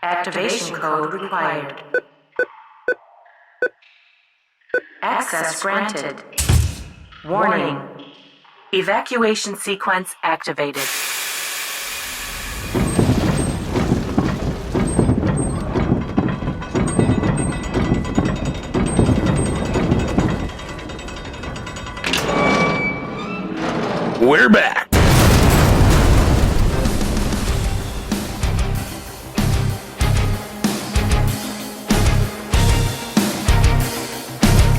Activation code required. Access granted. Warning. Evacuation sequence activated. We're back.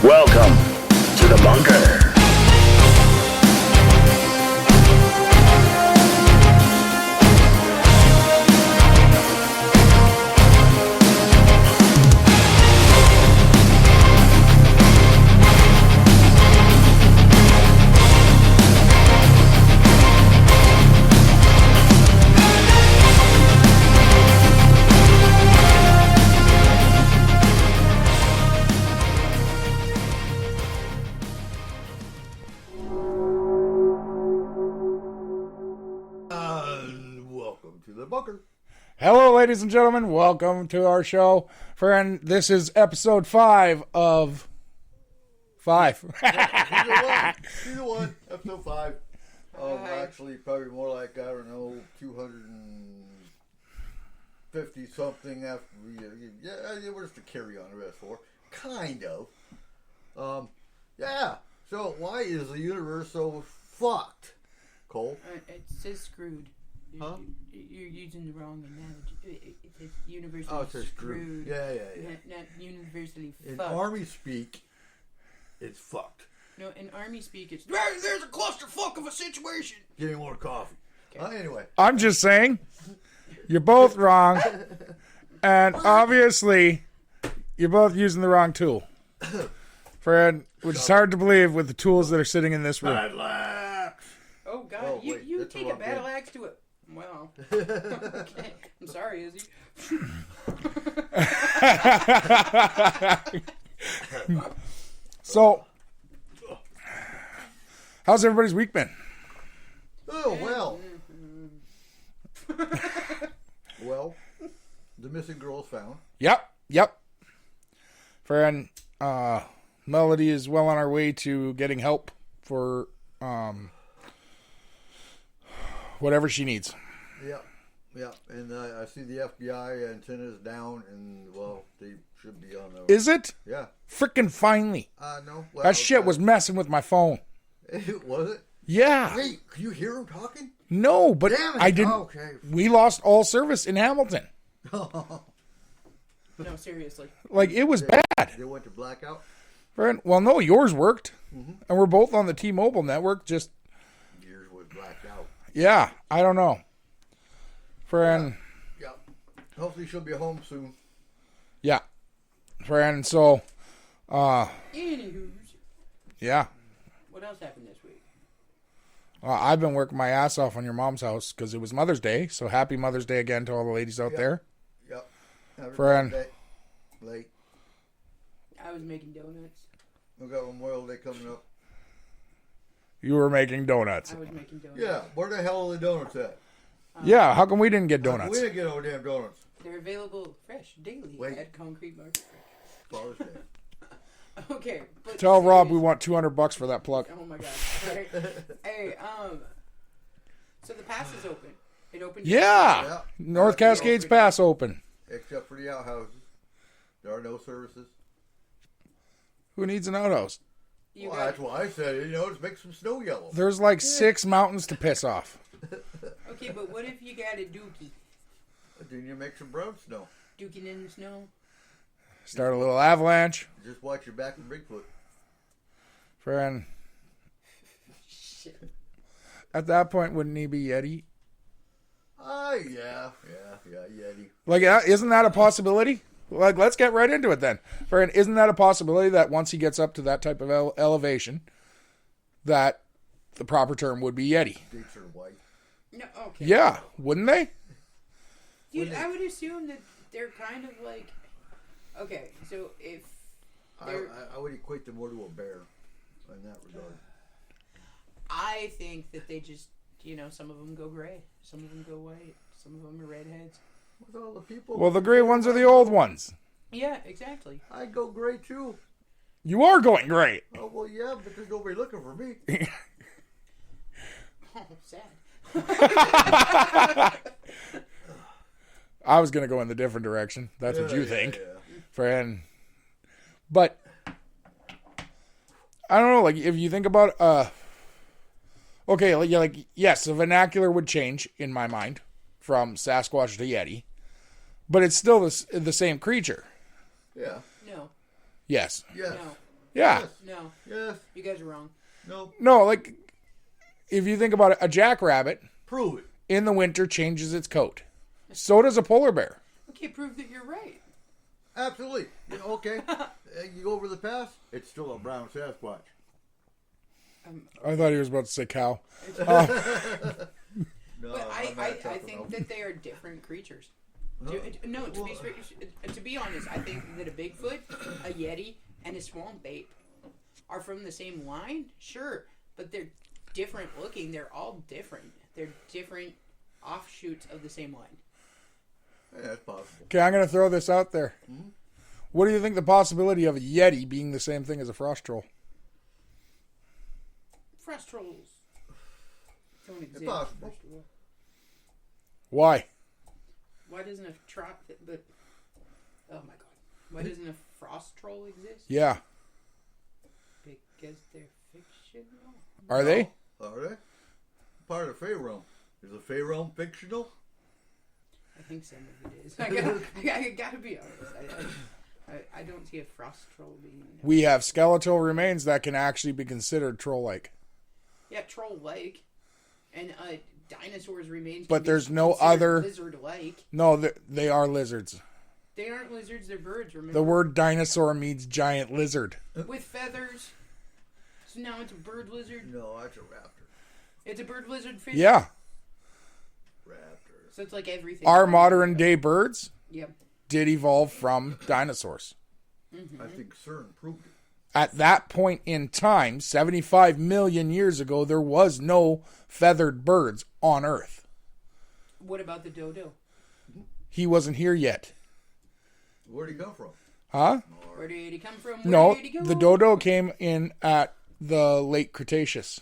Welcome to the bunker. Hello, ladies and gentlemen. Welcome to our show. Friend, this is episode 5 of 5. Season 1, episode 5. Actually, probably more like, I don't know, 250 something after we, we're just a carry on the rest for. Kind of. Yeah. So, why is the universe so fucked, Cole? It says screwed. You're using the wrong analogy. It's universally it says screwed. Yeah. Not universally in fucked. In army speak, it's fucked. No, in army speak, it's there's a clusterfuck of a situation. Give me more coffee. Okay. Anyway. I'm just saying, you're both wrong. And obviously, you're both using the wrong tool. Friend, which is hard to believe with the tools that are sitting in this room. Battle axe. Oh, God. You take a battle axe to it. Wow. Okay. I'm sorry, Izzy. So, how's everybody's week been? Oh, well. Well, the missing girl is found. Yep. Friend, Melody is well on our way to getting help for whatever she needs. Yeah. And I see the FBI antennas down, and, well, they should be on the... Is it? Yeah. Frickin' finally. No. Well, That shit was messing with my phone. Was it? Yeah. Wait, can you hear him talking? No, but Damn it. I didn't. Okay. We lost all service in Hamilton. No, seriously. Like, it was bad. They went to blackout? Friend, well, no, yours worked. Mm-hmm. And we're both on the T-Mobile network, just... Yours was blacked out. Yeah, I don't know. Friend. Yeah. Hopefully she'll be home soon. Yeah. Friend, so, Anywho. yeah. What else happened this week? I've been working my ass off on your mom's house because it was Mother's Day, so happy Mother's Day again to all the ladies out there. Yep. Friend. Late. I was making donuts. We got Memorial Day coming up. You were making donuts. I was making donuts. Yeah, where the hell are the donuts at? Yeah, how come we didn't get donuts? We didn't get no damn donuts. They're available fresh daily at Concrete Market Fresh. Father's Day. Okay, but Tell Rob we want $200 for that plug. Oh my god! Right. Hey, so the pass is open. It opened. Yeah. North Cascades Pass open. Except for the outhouses, there are no services. Who needs an outhouse? That's why I said, just make some snow yellow. There's like 6 mountains to piss off. Okay, but what if you got a dookie? Then you make some brown snow. Dookie in the snow. Start a little avalanche. Just watch your back with Bigfoot. Friend. Shit. At that point, wouldn't he be Yeti? Yeah, Yeti. Like, isn't that a possibility? Like, let's get right into it then. Friend, isn't that a possibility that once he gets up to that type of elevation, that the proper term would be Yeti? Dicks are white. No, okay. Yeah, wouldn't they? Dude, I would assume that they're kind of like... Okay, so if... I would equate them more to a bear in that regard. I think that they just some of them go gray, some of them go white, some of them are redheads. With all the people. Well, the gray ones are the old ones. Yeah, exactly. I go gray too. You are going great. Oh well, yeah, but there's nobody looking for me. Oh, sad. I was gonna go in the different direction. That's what you Yeah, think, yeah. friend. But I don't know. Like if you think about okay, yes, the vernacular would change in my mind from Sasquatch to Yeti, but it's still the same creature. Yeah. No, Yes. Yes. no, Yeah. Yes. no. Yes. You guys are wrong. No. No, like if you think about it, a jackrabbit Prove it. in the winter changes its coat. So does a polar bear. Okay, prove that you're right. Absolutely. Okay. You go over the pass. It's still a brown Sasquatch. I thought he was about to say cow. No, But I'm I not talking think about- that they are different creatures. No. No, to be honest, I think that a Bigfoot, a Yeti, and a swamp ape are from the same line. Sure, but they're different looking. They're all different. They're different offshoots of the same line. Yeah, that's possible. Okay, I'm going to throw this out there. What do you think the possibility of a Yeti being the same thing as a frost troll? Frost trolls don't exist. Impossible. First of all. Why? Why doesn't a but oh my god, why doesn't a frost troll exist? Yeah. Because they're fictional. Are they? Are they? Part of Fey Realm. Is the Fey Realm fictional? I think some of it is. I gotta be honest. I don't see a frost troll being. We have skeletal remains that can actually be considered troll-like. Yeah, troll like, and dinosaurs remains. But can be there's no considered other- lizard like. No, they are lizards. They aren't lizards. They're birds. Remember? The word dinosaur means giant lizard. With feathers. So now it's a bird lizard. No, that's a raptor. It's a bird lizard fish. Yeah. Raptor. So it's like everything. Our modern day birds Yep. did evolve from dinosaurs. I think CERN proved it. At that point in time, 75 million years ago, there was no feathered birds on Earth. What about the dodo? He wasn't here yet. Where'd he come from? Huh? Where did he come from? No, Where did he go? the dodo came in at the late Cretaceous.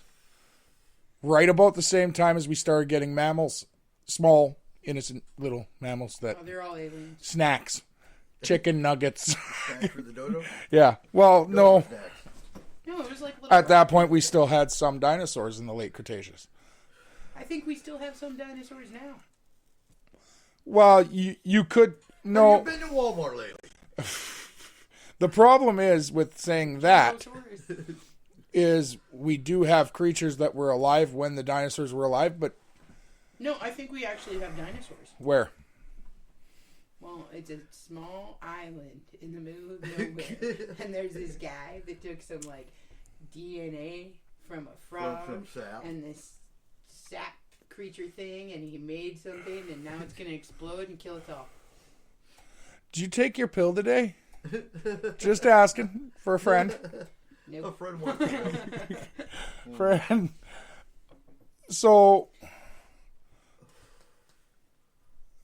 Right about the same time as we started getting mammals. Small, innocent little mammals that Oh, they're all aliens. snacks. Chicken nuggets. Snacks for the dodo? Yeah. Well, no. Snacks. No, it was like little. At that point, we still had some dinosaurs in the late Cretaceous. I think we still have some dinosaurs now. Well, you could... No. Have you been to Walmart lately? The problem is with saying that Dinosaurs. is we do have creatures that were alive when the dinosaurs were alive, but No, I think we actually have dinosaurs. where? Well, it's a small island in the middle of nowhere, and there's this guy that took some like DNA from a frog some sap. and this sap creature thing, and he made something, and now it's gonna explode and kill us all. Did you take your pill today? Just asking for a friend. A Nope. friend wants to know. Friend. So,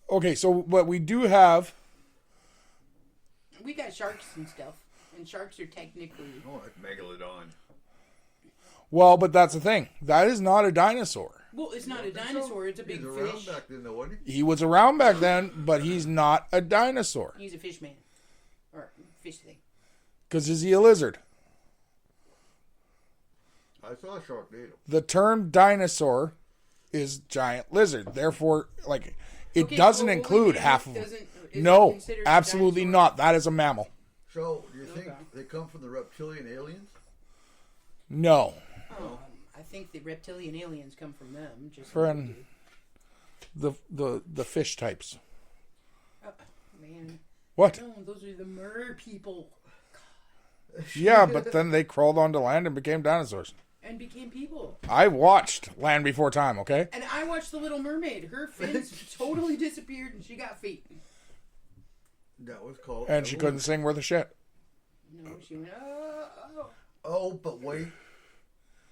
okay, so but we do have. We got sharks and stuff, and sharks are technically. Oh, that's Megalodon. Well, but that's the thing. That is not a dinosaur. Well, it's not a dinosaur. It's a big He's around fish. back then, though, wasn't he? He was around back then, but he's not a dinosaur. He's a fish man, or fish thing. Because is he a lizard? I saw Sharknado. The term dinosaur is giant lizard. Therefore, like, it Okay, doesn't well, include mammoth half of them. isn't No, considered a absolutely dinosaur? not. That is a mammal. So, do you think Okay. they come from the reptilian aliens? No. I think the reptilian aliens come from them. Just Friend. The fish types. Man, What? no, those are the mer people Yeah, but then they crawled onto land and became dinosaurs. and became people. I watched Land Before Time, okay? And I watched The Little Mermaid. Her fins totally disappeared, and she got feet. That was called. And she couldn't sing worth a shit. No, she went. Oh. Oh, but wait.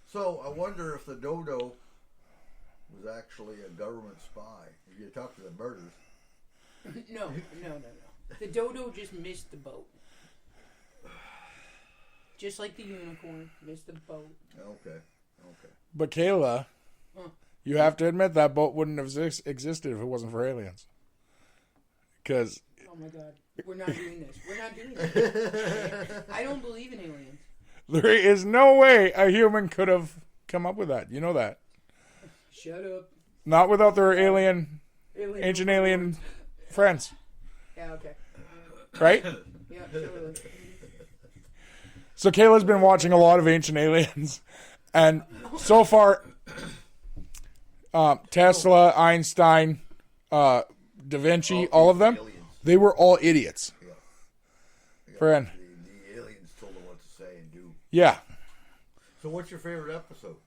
So, I wonder if the dodo was actually a government spy. If you talk to the murders. No. The dodo just missed the boat. Just like the unicorn missed the boat. Okay. But Kayla, Huh. you have to admit that boat wouldn't have existed if it wasn't for aliens. Because Oh my god. We're not doing this. We're not doing this. I don't believe in aliens. there is no way a human could have come up with that. You know that. Shut up. Not without their Alien ancient alien friends, Yeah, okay. right? Yeah, totally. So Kayla's been watching a lot of Ancient Aliens, and so far, Tesla, Einstein, Da Vinci, all of them, Aliens. they were all idiots. Yeah, Friend. the aliens told them what to say and do. Yeah. So what's your favorite episode?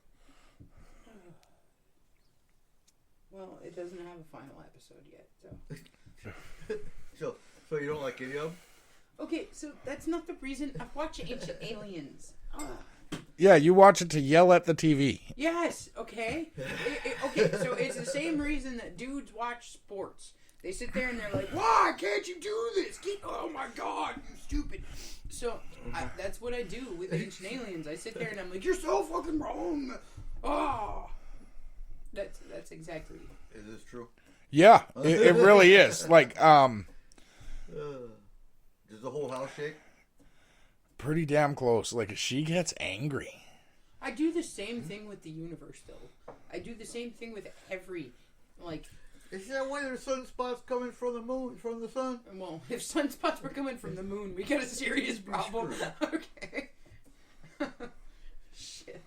Well, it doesn't have a final episode yet, so. So you don't like any of them? Okay, so that's not the reason I watch Ancient Aliens. Yeah, you watch it to yell at the TV. Yes, okay. Okay, so it's the same reason that dudes watch sports. They sit there and they're like, "Why can't you do this? Oh my god, you stupid!" So that's what I do with Ancient Aliens. I sit there and I'm like, "You're so fucking wrong." Oh, that's exactly. Is this true? Yeah, it really is. Like, Does the whole house shake? pretty damn close. Like, she gets angry. I do the same thing with the universe, though. I do the same thing with every, like. Is that why there's sunspots coming from the moon, from the sun? Well, if sunspots were coming from the moon, we got a serious problem. Okay. Shit.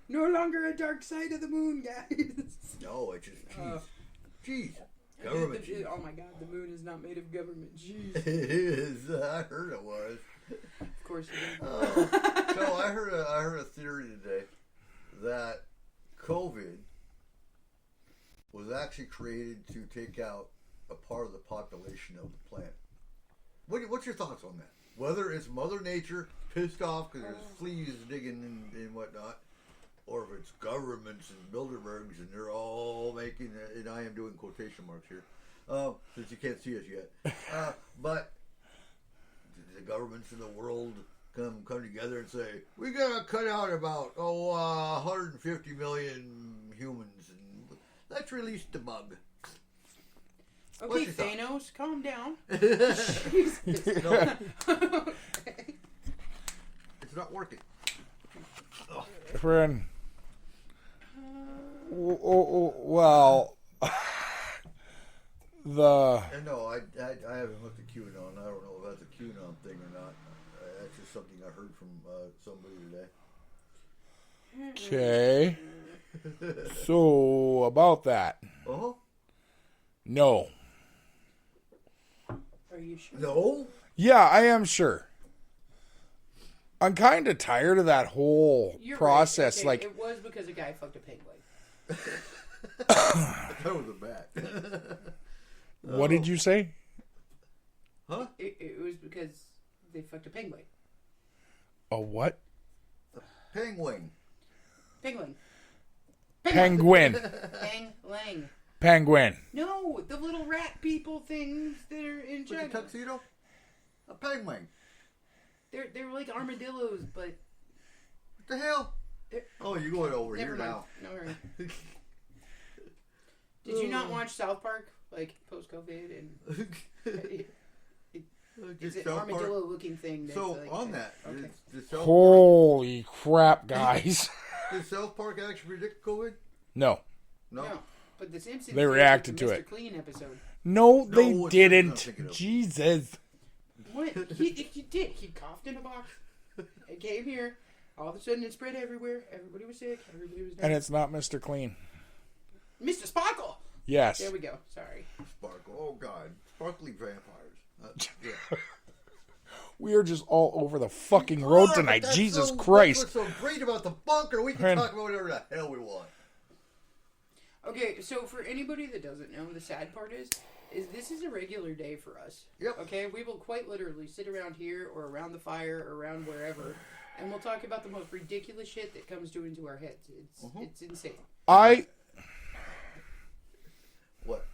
No longer a dark side of the moon, guys. No, it's just cheese. Government cheese. Oh my god, the moon is not made of government cheese. It is. I heard it was. Of course it is. So I heard a theory today that COVID was actually created to take out a part of the population of the planet. What's your thoughts on that? Whether it's Mother Nature pissed off because there's fleas digging and whatnot, or if it's governments and Bilderbergs and they're all making, and I am doing quotation marks here, since you can't see us yet. But the governments in the world come together and say, we gotta cut out about 150 million humans and let's release the bug. Okay, What's your Thanos, calm down. No, Okay. it's not working. Friend. Well, And no, I haven't looked at QAnon. I don't know if that's a QAnon thing or not. That's just something I heard from somebody today. okay. So, about that. Uh-huh. No. Are you sure? No? Yeah, I am sure. I'm kind of tired of that whole You're process. right. Okay, Like, it was because a guy fucked a pig leg. That was a bat. what did you say? Huh? It was because they fucked a penguin. A what? Penguin. Penguin. Penguin. Pangling. Penguin. No, the little rat people things that are in With the China. tuxedo? A penguin. They're like armadillos, but What the hell? Oh, you're going over never here mind. now. No worries. Did you not watch South Park like post COVID and it's an South Park. armadillo-looking thing? That's So like, on that, okay. Holy crap, guys. did South Park actually predict COVID? No. No. No, but the Simpsons They did reacted with to the it. Mr. Clean episode. No, they it's something I'm didn't. thinking of. Jesus. What he did? He coughed in a box. It came here. All of a sudden, it spread everywhere. Everybody was sick. Everybody was And dying. it's not Mr. Clean. Mr. Sparkle. Yes. There we go. Sorry. Sparkle. Oh, God. Sparkly vampires. Yeah. We are just all over the fucking road tonight. That's Jesus so, Christ. That's what's so great about the bunker. We can Friend. talk about whatever the hell we want. Okay, so for anybody that doesn't know, the sad part is this is a regular day for us. Yep. Okay, we will quite literally sit around here or around the fire or around wherever, and we'll talk about the most ridiculous shit that comes into our heads. It's insane. I What?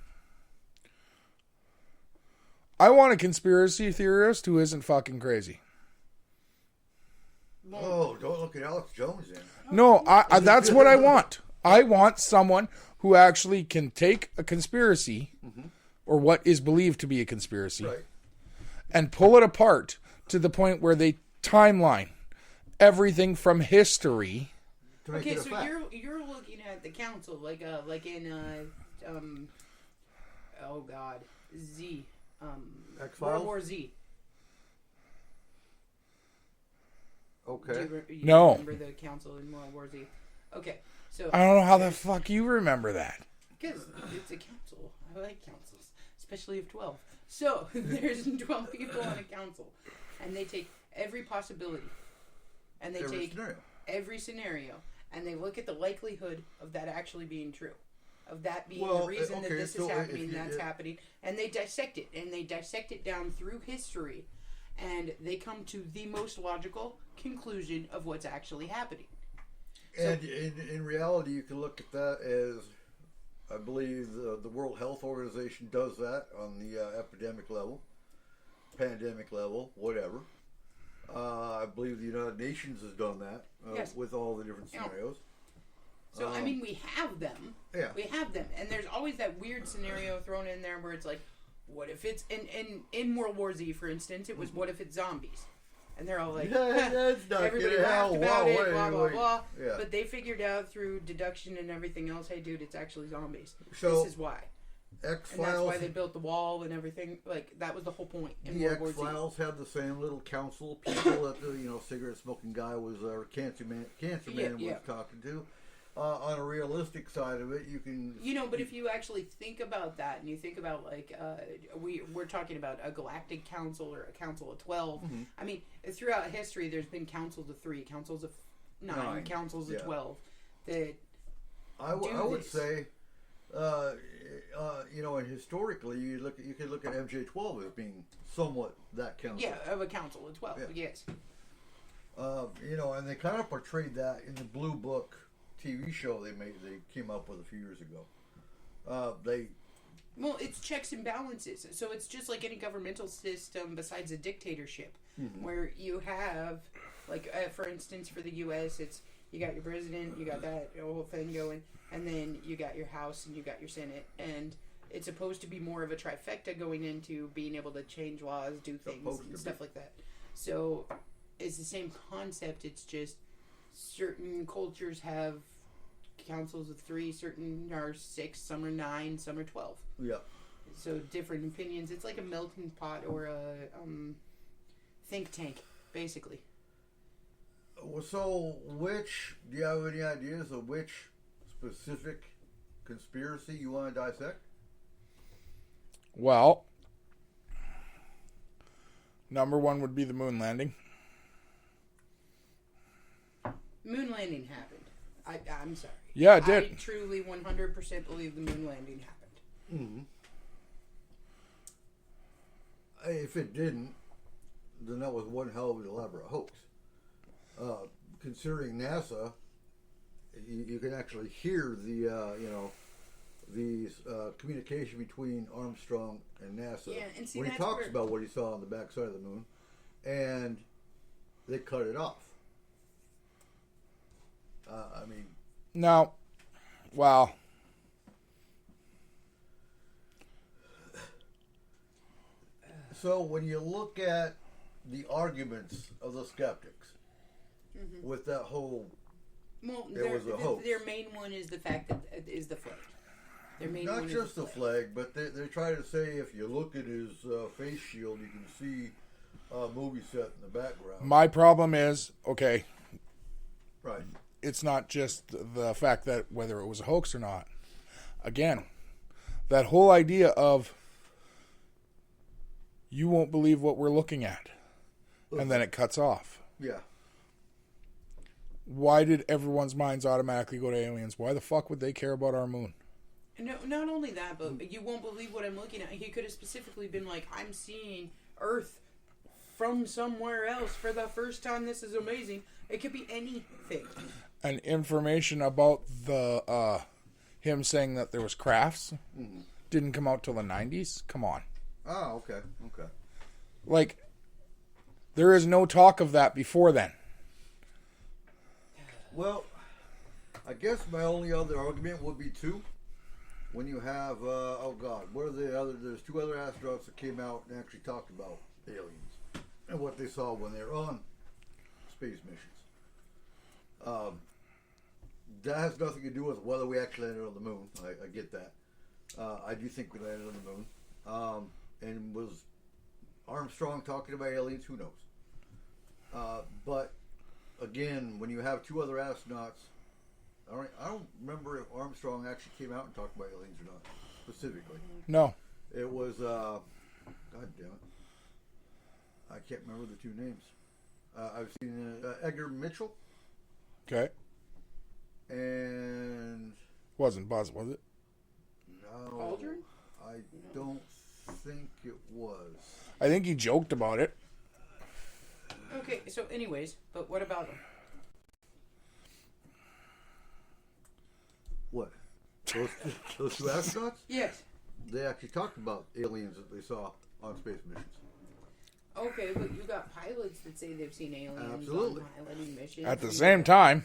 want a conspiracy theorist who isn't fucking crazy. Oh, don't look at Alex Jones then. No, I that's what I want. I want someone who actually can take a conspiracy, or what is believed to be a conspiracy, Right. and pull it apart to the point where they timeline everything from history. To make Okay, it a so fact. you're looking at the council like in oh god, Z X-Files? World War Z. Okay. You No. remember the council in World War Z? Okay, so I don't know how the fuck you remember that. because it's a council. I like councils, especially of 12. So there's 12 people on a council, and they take every possibility, and they Every take scenario. every scenario, and they look at the likelihood of that actually being true, of that being Well, the reason that okay, this so is if happening, you- that's happening, and they dissect it, and they dissect it down through history, and they come to the most logical conclusion of what's actually happening. And in reality, you can look at that as, I believe, the World Health Organization does that on the epidemic level, pandemic level, whatever. I believe the United Nations has done that Yes. with all the different Yeah. scenarios. So I mean, we have them. Yeah. We have them, and there's always that weird scenario thrown in there where it's like, what if it's in World War Z, for instance, it was what if it's zombies, and they're all like, Yeah, that's not everybody gonna laughed happen. about Wow, it, wait, blah blah wait. blah. Yeah. But they figured out through deduction and everything else, hey dude, it's actually zombies. So- this is why, and that's X-Files. why they built the wall and everything. Like that was the whole point in The World War Z. X-Files had the same little council of people that the cigarette smoking guy was, or cancer man Yeah. was talking to. On a realistic side of it, you can. But if you actually think about that, and you think about like we're talking about a galactic council or a council of 12. Mm-hmm. I mean, throughout history, there's been councils of 3, councils of 9, Nine, councils of yeah. 12. That I do would this. say, and historically, you could look at MJ12 as being somewhat that council. of a council of 12. Yeah. Yes. And they kind of portrayed that in the Blue Book TV show they came up with a few years ago. Well, it's checks and balances. So it's just like any governmental system besides a dictatorship, where you have, like, for instance, for the U.S., it's you got your president, you got that whole thing going, and then you got your House and you got your Senate, and it's supposed to be more of a trifecta going into being able to change laws, do things, Supposed to and be. stuff like that. So it's the same concept. It's just certain cultures have councils of 3, certain are 6, some are 9, some are 12. Yeah. So different opinions. It's like a melting pot or a think tank, basically. So, do you have any ideas of which specific conspiracy you want to dissect? Well, number one would be the moon landing. Moon landing happened. I'm sorry. Yeah, it did. I truly 100% believe the moon landing happened. If it didn't, then that was one hell of an elaborate hoax. Considering NASA, you can actually hear the communication between Armstrong and NASA Yeah, and see, when he that's talks where- about what he saw on the backside of the moon, and they cut it off. No. Well, So when you look at the arguments of the skeptics with that whole, Well, There was a hoax. their main one is the fact that is the flag. Their main not one just is the flag, but they try to say if you look at his face shield, you can see a movie set in the background. my problem is, okay, Right. it's not just the fact that whether it was a hoax or not. Again, that whole idea of you won't believe what we're looking at, and then it cuts off. Yeah. Why did everyone's minds automatically go to aliens? Why the fuck would they care about our moon? No, not only that, but you won't believe what I'm looking at. He could have specifically been like, I'm seeing Earth from somewhere else for the first time. This is amazing. It could be anything. And information about the him saying that there was crafts didn't come out till the 90s. Come on. Oh, okay. Like, there is no talk of that before then. Well, I guess my only other argument would be two. When you have, what are the other? There's two other astronauts that came out and actually talked about aliens and what they saw when they were on space missions. That has nothing to do with whether we actually landed on the moon. I get that. I do think we landed on the moon. And was Armstrong talking about aliens? Who knows? But again, when you have two other astronauts, I don't remember if Armstrong actually came out and talked about aliens or not, specifically. No. It was, God damn it. I can't remember the two names. I've seen Edgar Mitchell Okay. and... Wasn't Buzz, was it? No, Aldrin? I don't think it was. I think he joked about it. Okay, so anyways, but what about him? What? Those two astronauts? Yes. They actually talked about aliens that they saw on space missions. Okay, but you got pilots that say they've seen aliens Absolutely. on piloting missions. At the same time,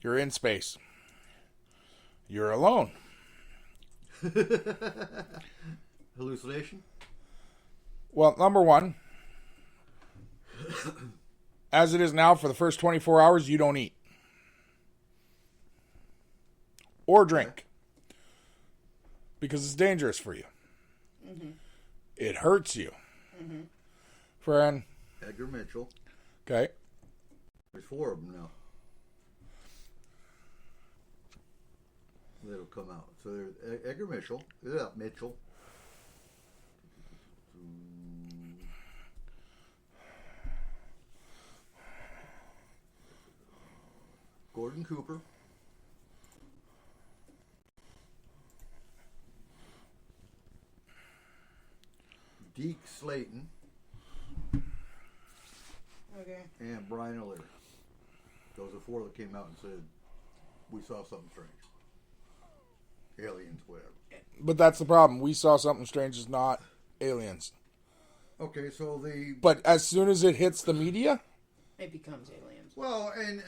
you're in space. You're alone. Hallucination? Well, number one, as it is now, for the first 24 hours, you don't eat or drink because it's dangerous for you. It hurts you. Friend, Edgar Mitchell. okay? There's four of them now. That'll come out. So there's Edgar Mitchell. Yeah, Mitchell. Gordon Cooper. Deke Slayton. Okay. And Brian O'Leary. Those are four that came out and said, we saw something strange. Aliens, whatever. But that's the problem. We saw something strange is not aliens. Okay, so the... But as soon as it hits the media, It becomes aliens. Well, and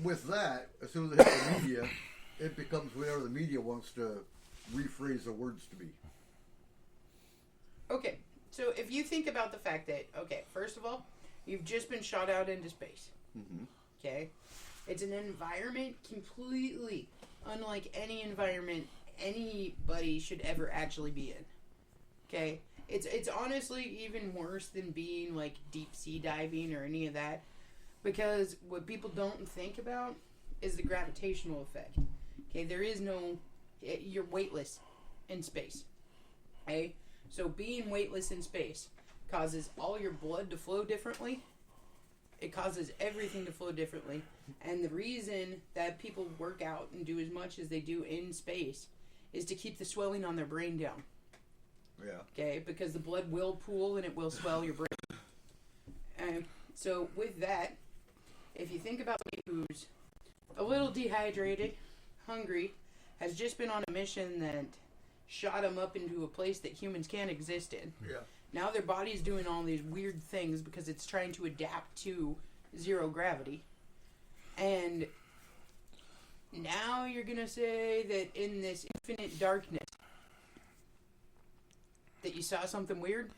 with that, as soon as it hits the media, it becomes whatever the media wants to rephrase the words to be. Okay, so if you think about the fact that, okay, first of all, you've just been shot out into space. Okay? It's an environment completely unlike any environment anybody should ever actually be in. Okay? It's honestly even worse than being like deep sea diving or any of that. Because what people don't think about is the gravitational effect. Okay, there is no... You're weightless in space. Okay? So being weightless in space causes all your blood to flow differently. It causes everything to flow differently. And the reason that people work out and do as much as they do in space is to keep the swelling on their brain down. Yeah. Okay? Because the blood will pool and it will swell your brain. And so with that, if you think about somebody who's a little dehydrated, hungry, has just been on a mission that shot them up into a place that humans can't exist in. Yeah. Now their body's doing all these weird things because it's trying to adapt to zero gravity. And now you're going to say that in this infinite darkness that you saw something weird?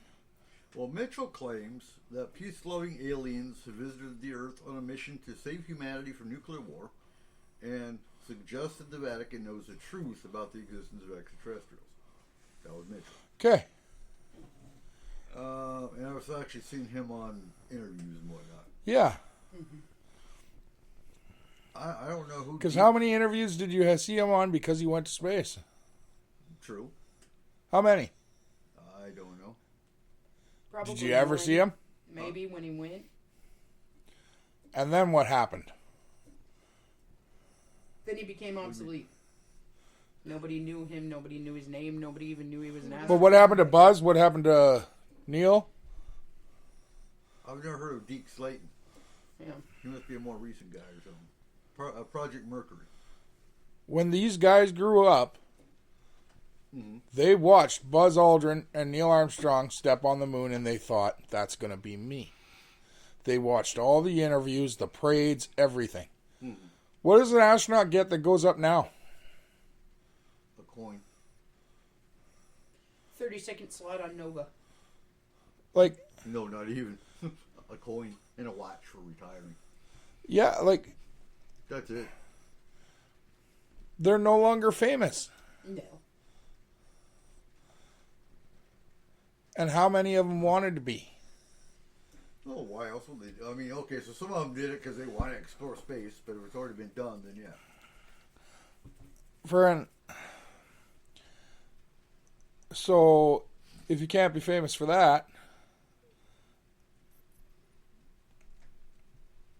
Well, Mitchell claims that peace-loving aliens have visited the Earth on a mission to save humanity from nuclear war and suggests that the Vatican knows the truth about the existence of extraterrestrials. That was Mitchell. okay. And I've actually seen him on interviews and whatnot. Yeah. I don't know who... Because how many interviews did you see him on because he went to space? True. How many? I don't know. Probably Did you ever one. see him? Maybe when he went. And then what happened? Then he became obsolete. Nobody knew him. Nobody knew his name. Nobody even knew he was an astronaut. But what happened to Buzz? What happened to Neil? I've never heard of Deke Slayton. Yeah. He must be a more recent guy or something. Project Mercury. When these guys grew up, they watched Buzz Aldrin and Neil Armstrong step on the moon, and they thought, that's going to be me. They watched all the interviews, the parades, everything. What does an astronaut get that goes up now? A coin. 30-second slot on Nova. Like, No, not even. A coin and a watch for retiring. yeah, like, That's it. they're no longer famous. No. And how many of them wanted to be? Oh, why else would they? I mean, okay, so some of them did it because they want to explore space, but if it's already been done, then yeah. So, if you can't be famous for that,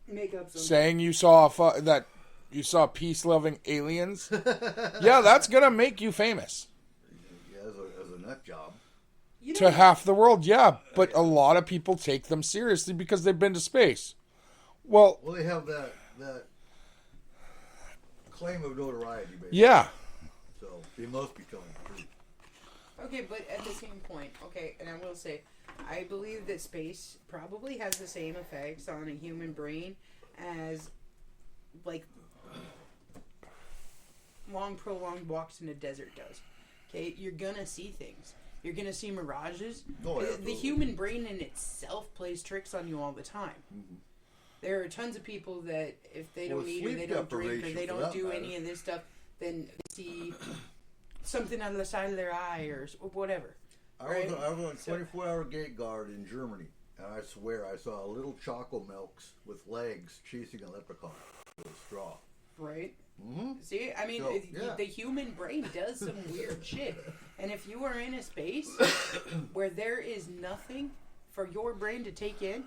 Make up some. saying you saw that you saw peace-loving aliens, yeah, that's gonna make you famous Yeah, as a nut job. You know, to half the world. Yeah, but a lot of people take them seriously because they've been to space. Well, Well, they have that claim of notoriety, basically. yeah, So they must be telling the truth. okay, but at the same point, okay, and I will say, I believe that space probably has the same effects on a human brain as, like, long, prolonged walks in a desert does. Okay, you're gonna see things. You're gonna see mirages. Oh, the absolutely. human brain in itself plays tricks on you all the time. There are tons of people that if they don't Well, eat or sleep they don't drink or deprivation, they for don't that do matter. any of this stuff, then they see something on the side of their eye or whatever. I was on a So- 24-hour gate guard in Germany, and I swear I saw little Choco Milks with legs chasing a leprechaun with a straw. Right? Mm-hmm. See, I mean, So, yeah. the human brain does some weird shit. And if you are in a space where there is nothing for your brain to take in,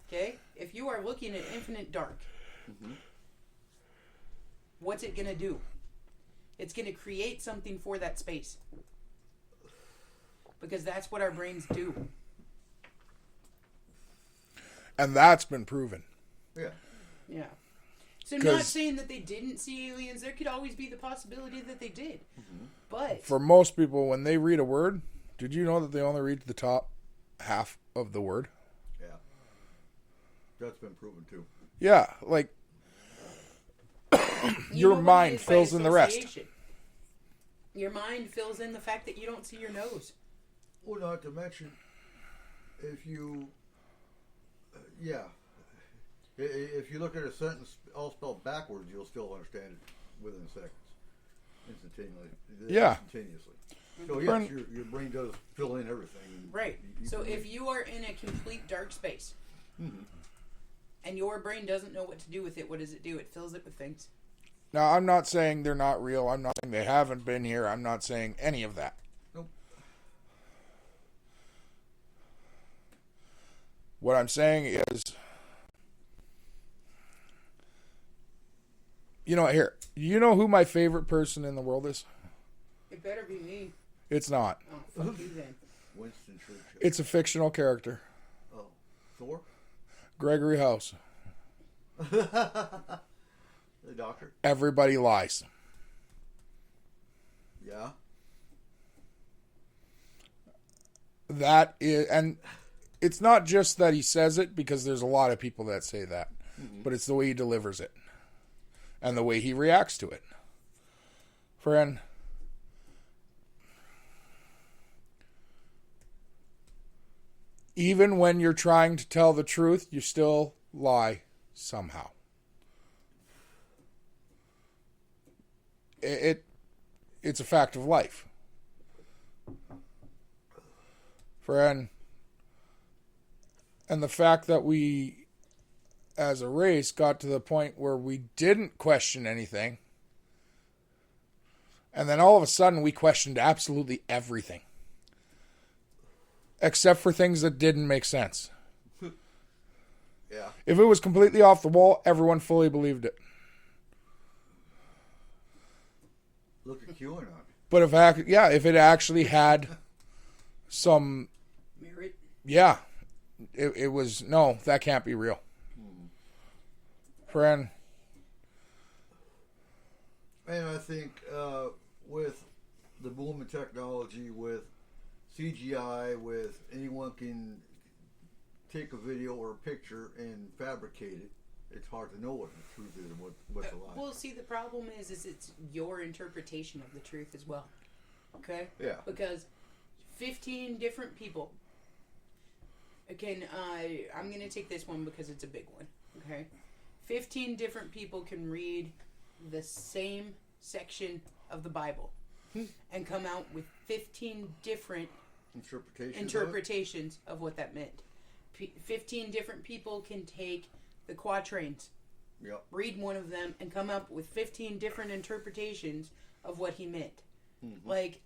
okay? If you are looking at infinite dark, what's it going to do? It's going to create something for that space. Because that's what our brains do. and that's been proven. Yeah. Yeah. So not 'Cause- saying that they didn't see aliens. There could always be the possibility that they did. But For most people, when they read a word, did you know that they only read the top half of the word? Yeah. That's been proven too. Yeah, like you your know what it mind is by fills in the rest. association. Your mind fills in the fact that you don't see your nose. Well, not to mention, if you, if you look at a sentence all spelled backwards, you'll still understand it within seconds, instantaneously. Yeah. Instantaneously. So Burn- yes, your brain does fill in everything. Right. You So can- if you are in a complete dark space and your brain doesn't know what to do with it, what does it do? It fills it with things. Now, I'm not saying they're not real. I'm not saying they haven't been here. I'm not saying any of that. Nope. What I'm saying is, you know, here, you know who my favorite person in the world is? It better be me. It's not. Oh, fuck you then. Winston Churchill. It's a fictional character, Oh, Thor. Gregory House. The Doctor. Everybody lies. Yeah. That is, and it's not just that he says it, because there's a lot of people that say that, but it's the way he delivers it and the way he reacts to it. Friend, even when you're trying to tell the truth, you still lie somehow. It's a fact of life. Friend, and the fact that we, as a race, got to the point where we didn't question anything, and then all of a sudden we questioned absolutely everything, except for things that didn't make sense. Yeah. If it was completely off the wall, everyone fully believed it. Look at QAnon. But if it actually had some, Merit. yeah, it was, no, that can't be real. Friend, And I think with the boom in technology, with CGI, with anyone can take a video or a picture and fabricate it, it's hard to know what the truth is and what's a lie. Well, see, the problem is it's your interpretation of the truth as well. Okay? Yeah. Because 15 different people. Again, I'm going to take this one because it's a big one. Okay? 15 different people can read the same section of the Bible and come out with 15 different interpretations of what that meant. 15 different people can take the quatrains, Yep. read one of them, and come up with 15 different interpretations of what he meant. Like,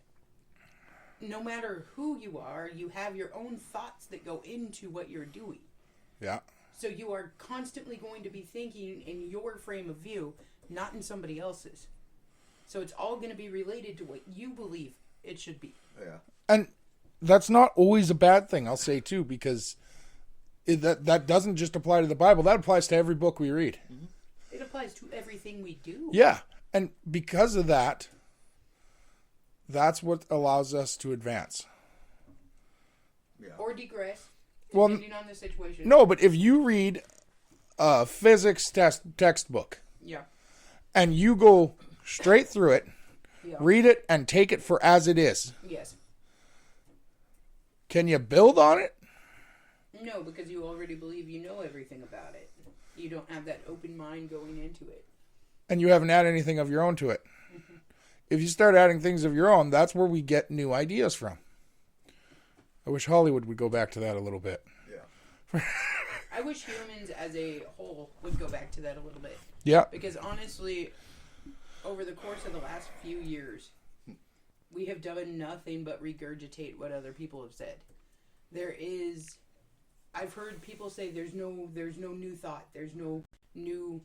no matter who you are, you have your own thoughts that go into what you're doing. yeah. So you are constantly going to be thinking in your frame of view, not in somebody else's. So it's all going to be related to what you believe it should be. Yeah. And that's not always a bad thing, I'll say too, because that doesn't just apply to the Bible. That applies to every book we read. It applies to everything we do. Yeah. And because of that, that's what allows us to advance. Yeah. Or digress, Well, depending on the situation. No, but if you read a physics textbook Yeah. and you go straight through it, Yeah. read it, and take it for as it is, Yes. can you build on it? No, because you already believe you know everything about it. You don't have that open mind going into it. And you haven't added anything of your own to it. If you start adding things of your own, that's where we get new ideas from. I wish Hollywood would go back to that a little bit. Yeah. I wish humans as a whole would go back to that a little bit. Yeah. Because honestly, over the course of the last few years, we have done nothing but regurgitate what other people have said. I've heard people say there's no new thought, there's no new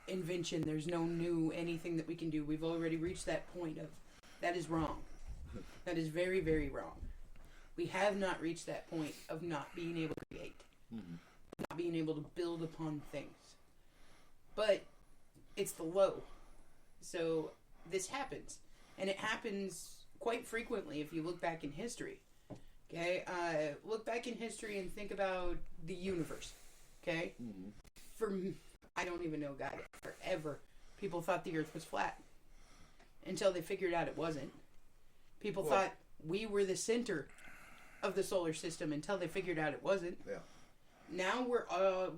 invention, there's no new anything that we can do. We've already reached that point of, that is wrong. That is very, very wrong. We have not reached that point of not being able to create, not being able to build upon things. But it's the low. So this happens. And it happens quite frequently if you look back in history. Okay? Look back in history and think about the universe. Okay? I don't even know, God, forever, people thought the earth was flat. Until they figured out it wasn't. People thought we were the center of the solar system until they figured out it wasn't. Yeah. Now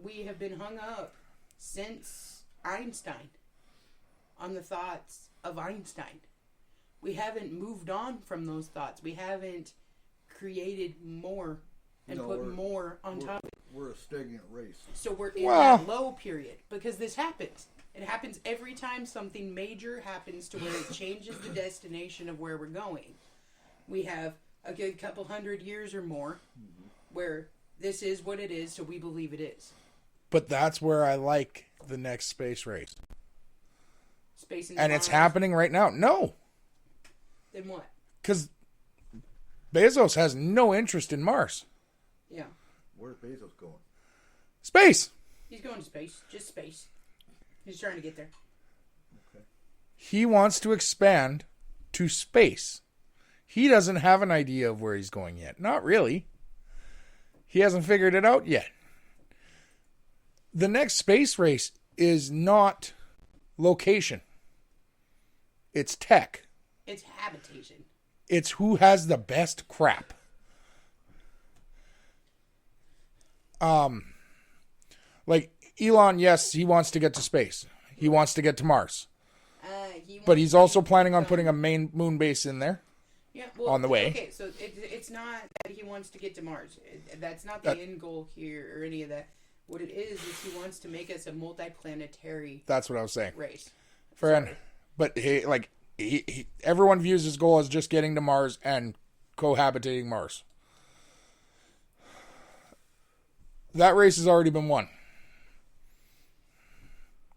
we have been hung up since Einstein on the thoughts of Einstein. We haven't moved on from those thoughts. We haven't created more and put more on top of it. We're a stagnant race. So we're in Well- that low period because this happens. It happens every time something major happens to where it changes the destination of where we're going. We have a good couple hundred years or more where this is what it is, so we believe it is. But that's where I like the next space race. Space And it's Mars. happening right now. No, Then what? because Bezos has no interest in Mars. Yeah. Where's Bezos going? Space. He's going to space. Just space. He's trying to get there. He wants to expand to space. He doesn't have an idea of where he's going yet. Not really. He hasn't figured it out yet. The next space race is not location. It's tech. It's habitation. It's who has the best crap. Like Elon, yes, he wants to get to space. He wants to get to Mars. But he's also planning on putting a main moon base in there. Yeah, well, on the way. Okay, so it's not that he wants to get to Mars. That's not the end goal here or any of that. What it is he wants to make us a multi-planetary That's what I was saying. race. Friend. But everyone views his goal as just getting to Mars and cohabitating Mars. That race has already been won.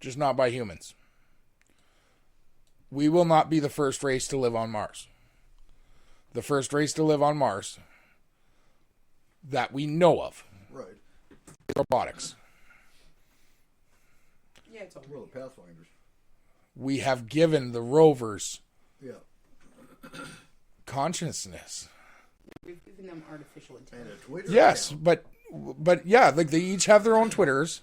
Just not by humans. we will not be the first race to live on Mars. The first race to live on Mars that we know of Right. is robotics. Yeah, it's all Well, the Pathfinders. We have given the rovers Yeah. consciousness. We've given them artificial And intelligence. a Twitter Yes, account. but yeah, like they each have their own Twitters.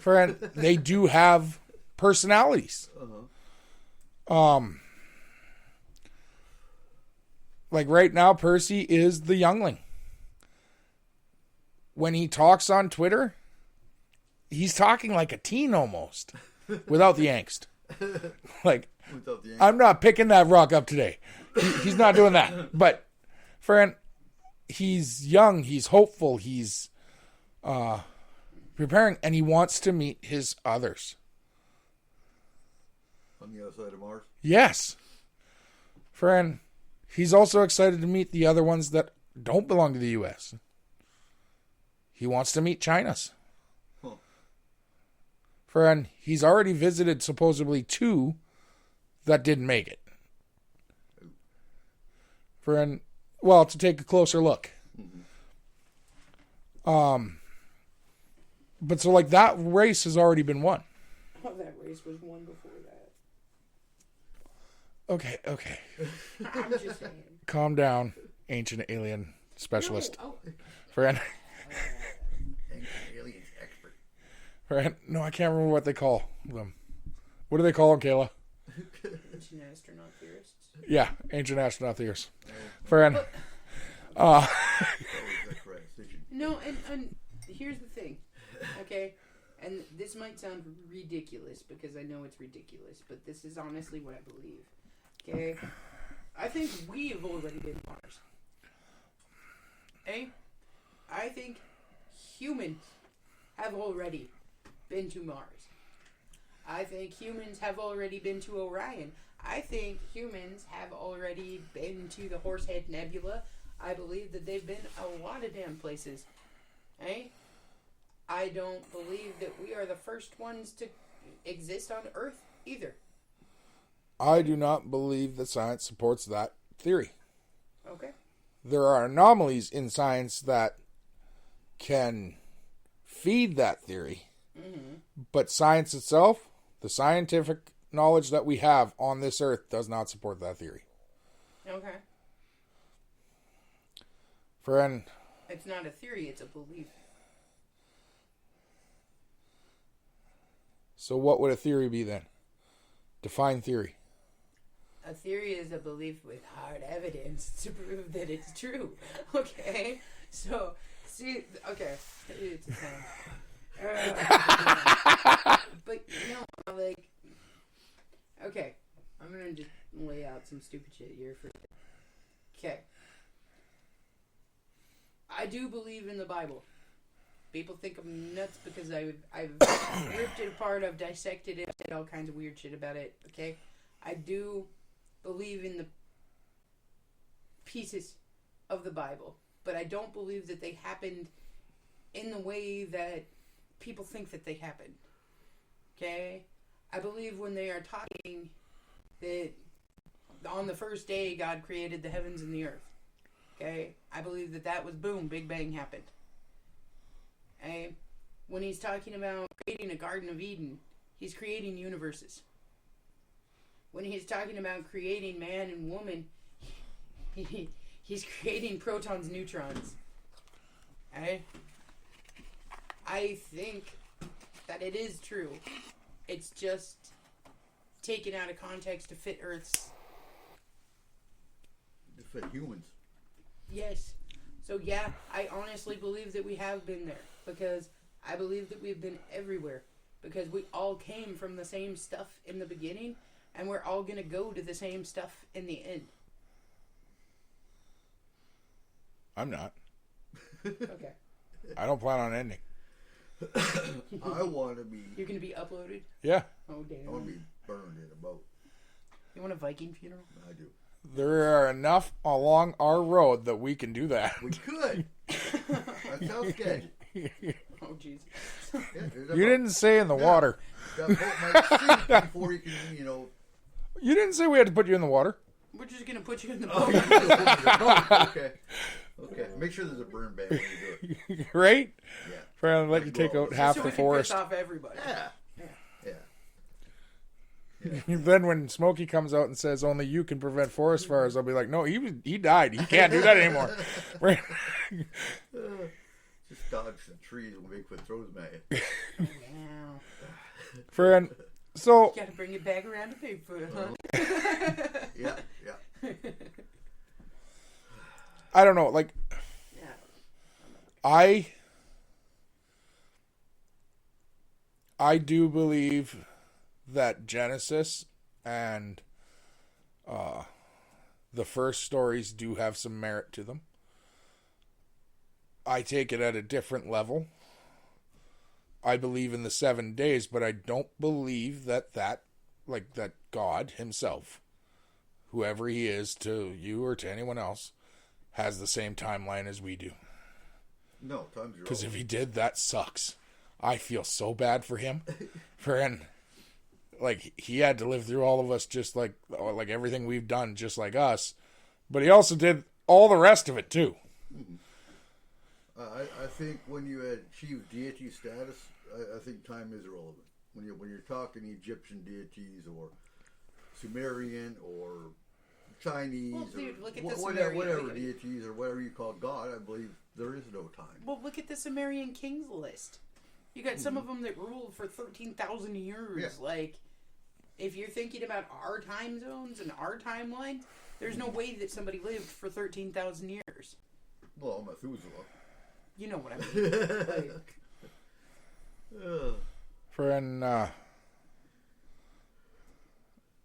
Friend, they do have personalities. Like right now, Percy is the youngling. When he talks on Twitter, he's talking like a teen almost, without the angst. Like, Without the I'm not picking that rock up today. He's not doing that. But, friend, he's young, he's hopeful, he's preparing, and he wants to meet his others. on the other side of Mars. Yes. Friend, he's also excited to meet the other ones that don't belong to the U.S. He wants to meet China's. Huh. Friend, he's already visited supposedly 2 that didn't make it. Friend, well, to take a closer look. But so like that race has already been won. Oh, that race was won before that. Okay. I'm just saying. Calm down, ancient alien specialist. No, Friend, Aliens expert. friend, no, I can't remember what they call them. What do they call them, Kayla? ancient astronaut theorists. Yeah, ancient astronaut theorists. Friend, That was the correct decision. No, and here's the thing, okay? And this might sound ridiculous because I know it's ridiculous, but this is honestly what I believe, okay? I think we have already been Mars. Okay? I think humans have already been to Mars. I think humans have already been to Orion. I think humans have already been to the Horsehead Nebula. I believe that they've been a lot of damn places. Eh? I don't believe that we are the first ones to exist on Earth either. I do not believe that science supports that theory. Okay? There are anomalies in science that can feed that theory, but science itself, the scientific knowledge that we have on this earth, does not support that theory. Okay. Friend, It's not a theory, it's a belief. so what would a theory be then? Define theory. A theory is a belief with hard evidence to prove that it's true. Okay? So, see, okay. It's a thing. But, you know, like, okay. I'm gonna just lay out some stupid shit here for. Okay. I do believe in the Bible. People think I'm nuts because I've ripped it apart, I've dissected it, said all kinds of weird shit about it, okay? I do believe in the pieces of the Bible, but I don't believe that they happened in the way that people think that they happened, okay? I believe when they are talking that on the first day God created the heavens and the earth, okay? I believe that that was boom, Big Bang happened. Okay? When he's talking about creating a Garden of Eden, he's creating universes. When he's talking about creating man and woman, he's creating protons, neutrons. Okay? I think that it is true. It's just taken out of context to fit Earth's. To fit humans. Yes. So yeah, I honestly believe that we have been there because I believe that we've been everywhere because we all came from the same stuff in the beginning and we're all going to go to the same stuff in the end. I'm not. Okay. I don't plan on ending. I want to be. You're going to be uploaded? Yeah, Oh, damn. I want to be burned in a boat. You want a Viking funeral? I do. there are enough along our road that we can do that. We could. That sounds sketchy. Oh, jeez. Yeah, there's a You boat. didn't say in the water. That boat might sink before you can, You didn't say we had to put you in the water. We're just gonna put you in the Oh, boat. you do. Oh, okay. Okay. Make sure there's a burn ban when you do it. Right? Yeah. Trying to let you take out half so the we can forest. piss off everybody. Yeah. Yeah. Then when Smokey comes out and says only you can prevent forest fires, I'll be like, no, he died. He can't do that anymore. Right? Just dodge some trees when Bigfoot throws them at you. Wow. Friend, so Gotta bring it back around to Bigfoot, huh? Yeah. Yeah. I don't know. Like, Yeah. I do believe that Genesis and the first stories do have some merit to them. I take it at a different level. I believe in the 7 days, but I don't believe that God himself, whoever he is to you or to anyone else, has the same timeline as we do. No, time's your Because own. if he did, that sucks. I feel so bad for him. Like, he had to live through all of us just like everything we've done, just like us. But he also did all the rest of it, too. I think when you achieve deity status, I think time is irrelevant. When you're talking Egyptian deities or Sumerian or Chinese Well, dude, or look at the whatever Sumerian- deities or whatever you call God, I believe there is no time. Well, look at the Sumerian kings list. You got some of them that ruled for 13,000 years. Yeah. Like, if you're thinking about our time zones and our timeline, there's no way that somebody lived for 13,000 years. Well, Methuselah. You know what I mean? Like, Friend,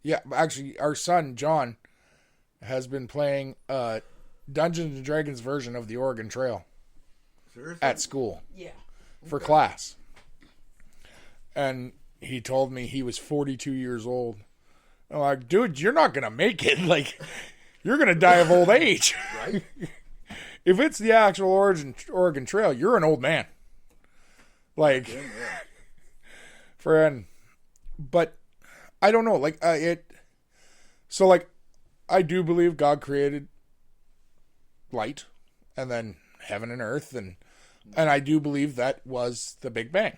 yeah, actually, our son, John, has been playing Dungeons and Dragons version of the Oregon Trail Seriously? at school yeah. for class. And he told me he was 42 years old. I'm like, dude, you're not going to make it. Like, you're going to die of old age. Right? If it's the actual Oregon Trail, you're an old man. Like, Yeah. friend, but I don't know. Like, so, like, I do believe God created light and then heaven and earth, and I do believe that was the Big Bang.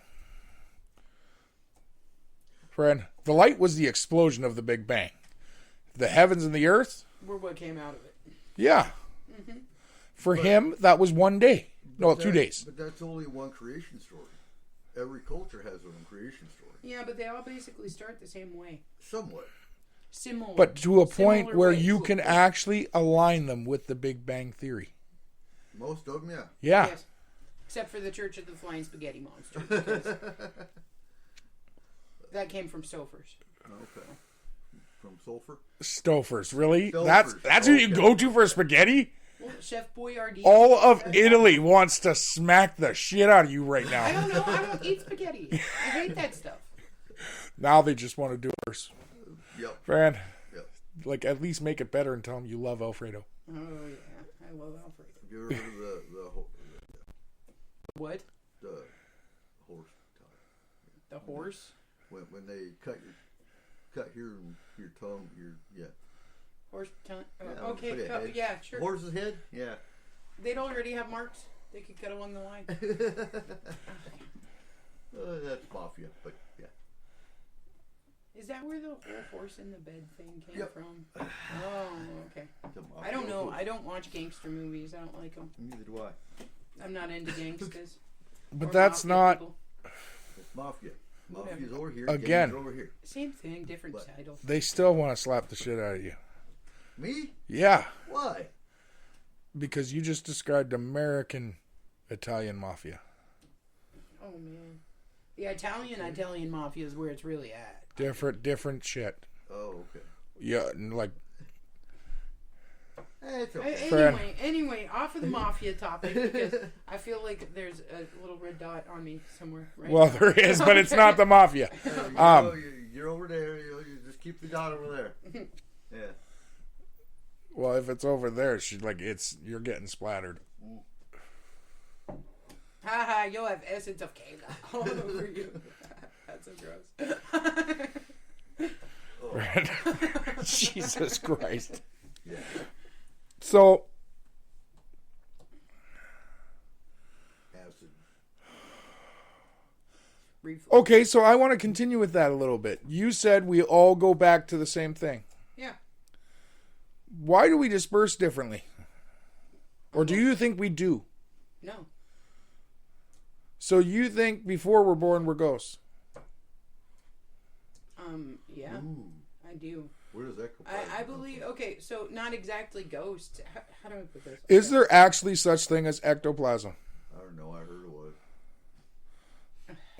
Friend, the light was the explosion of the Big Bang. The heavens and the earth, We're what came out of it. yeah. For him, that was 1 day. No, 2 days. But that's only one creation story. Every culture has their own creation story. Yeah, but they all basically start the same way. Somewhat. Similar. But to a point similar where ways. you can actually align them with the Big Bang Theory. Most of them, yeah. Yeah. Yes. Except for the Church of the Flying Spaghetti Monster. Because that came from Stouffer's. Okay. From Sulphur? Stouffer's, really? Stouffer's, That's who you okay. go to for spaghetti? Well, Chef Boyardee. All of Italy wants to smack the shit out of you right I now. don't know. I don't eat spaghetti. I hate that stuff. Now they just want to do worse. Yep. Fran, Yep. like, at least make it better and tell them you love Alfredo. Oh, yeah. I love Alfredo. Have you ever heard of What? the horse time? The horse? When they cut here your tongue, yeah. Horse tongue? Yeah, Okay. put it head. Yeah, sure. Horse's head? Yeah. They'd already have marks. They could cut along the line. That's mafia, but yeah. Is that where the whole horse in the bed thing came Yep. from? Oh, okay. The I don't know. mafia. I don't watch gangster movies. I don't like them. Neither do I. I'm not into gangsters. But or that's mafia not... people. It's mafia. Whatever. Mafia's over here. Again. Gang's over here. Same thing, different But- title. They still want to slap the shit out of you. Me? Yeah, Why? because you just described American Italian mafia. Oh man, the Italian mafia is where it's really at. Different shit. Oh, okay. Yeah, and like, It's okay. Friend. Anyway, off of the mafia topic because I feel like there's a little red dot on me somewhere. Right well, now. there is, but it's not the mafia. You're over there. You just keep the dot over there. Yeah. Well, if it's over there, you're getting splattered. Haha, you'll have essence of Kayla all over you. That's so gross. it. Jesus Christ. So, Acid. okay, so I want to continue with that a little bit. You said we all go back to the same thing. Yeah. Why do we disperse differently? Or do you think we do? No. So you think before we're born we're ghosts? Yeah. Ooh, I do. where does that come I believe. Okay, so not exactly ghosts. How do I put this? Is there actually such thing as ectoplasm? I don't know. I heard it was.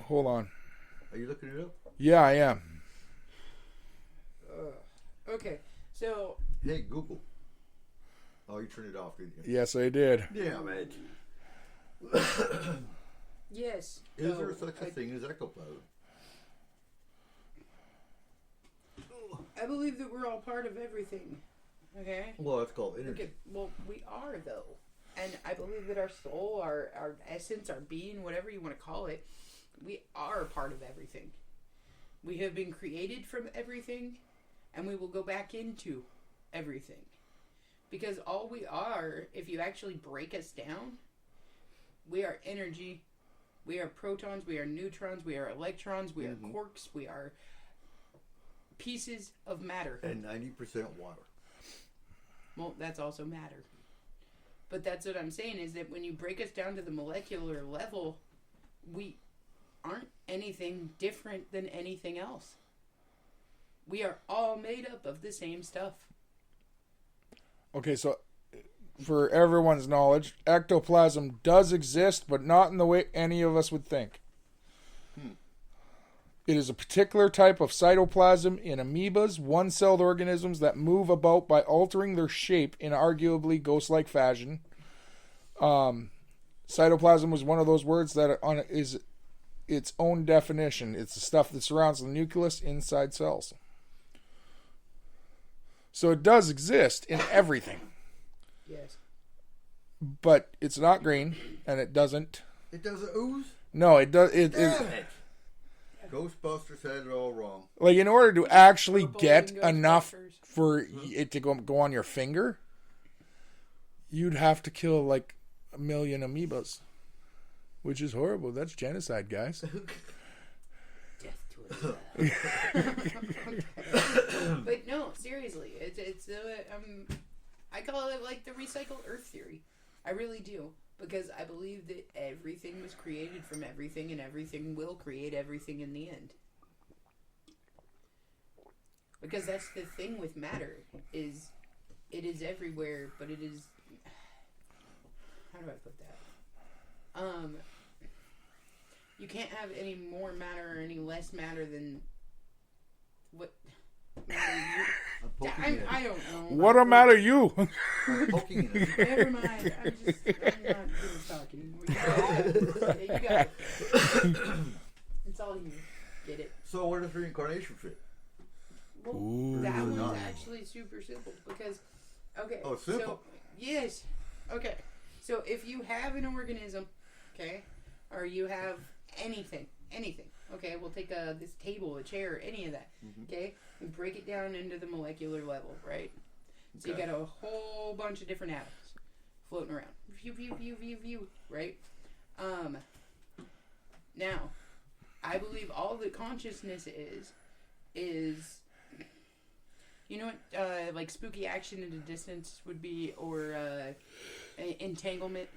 Hold on. Are you looking it up? Yeah, I am. Okay, so Hey, Google. Oh, you turned it off, didn't you? Yes, I did. Damn it. yes. Is there no, such a thing as ectoplasm? I believe that we're all part of everything. Okay. Well, that's called energy. Okay. Well, we are though, and I believe that our soul, our essence, our being, whatever you want to call it, we are a part of everything. We have been created from everything, and we will go back into everything. Because all we are, if you actually break us down, we are energy, we are protons, we are neutrons, we are electrons, we are quarks, we are pieces of matter. And 90% water. Well, that's also matter. But that's what I'm saying is that when you break us down to the molecular level, we aren't anything different than anything else. We are all made up of the same stuff. Okay, so for everyone's knowledge, ectoplasm does exist, but not in the way any of us would think. It is a particular type of cytoplasm in amoebas, one-celled organisms that move about by altering their shape in arguably ghost-like fashion. Cytoplasm was one of those words that is its own definition. It's the stuff that surrounds the nucleus inside cells. So it does exist in everything. Yes. But it's not green, and it doesn't. It doesn't ooze? No, it does. Damn it! Ghostbusters had it all wrong. Like, in order to actually Purple get and enough Ghostbusters. for it to go on your finger, you'd have to kill like 1 million amoebas, which is horrible. That's genocide, guys. Death to it. But no, seriously, it's I call it like the recycled Earth theory. I really do, because I believe that everything was created from everything, and everything will create everything in the end. Because that's the thing with matter, is it is everywhere, but it is, how do I put that? You can't have any more matter or any less matter than what matter you. I'm poking it. I don't know. What a matter you? I'm poking it. Never mind. I'm not good at talking anymore. You got it. It's all you. Get it? So where does reincarnation fit? Well, Ooh. that one's Nice. actually super simple because, okay. Oh, simple. So, yes. Okay. So if you have an organism, okay, or you have anything, okay, we'll take this table, a chair, any of that, okay, and break it down into the molecular level, right? So you Okay. got a whole bunch of different atoms floating around, view, right? Now, I believe all that consciousness is, you know what, like spooky action at a distance would be, or entanglement,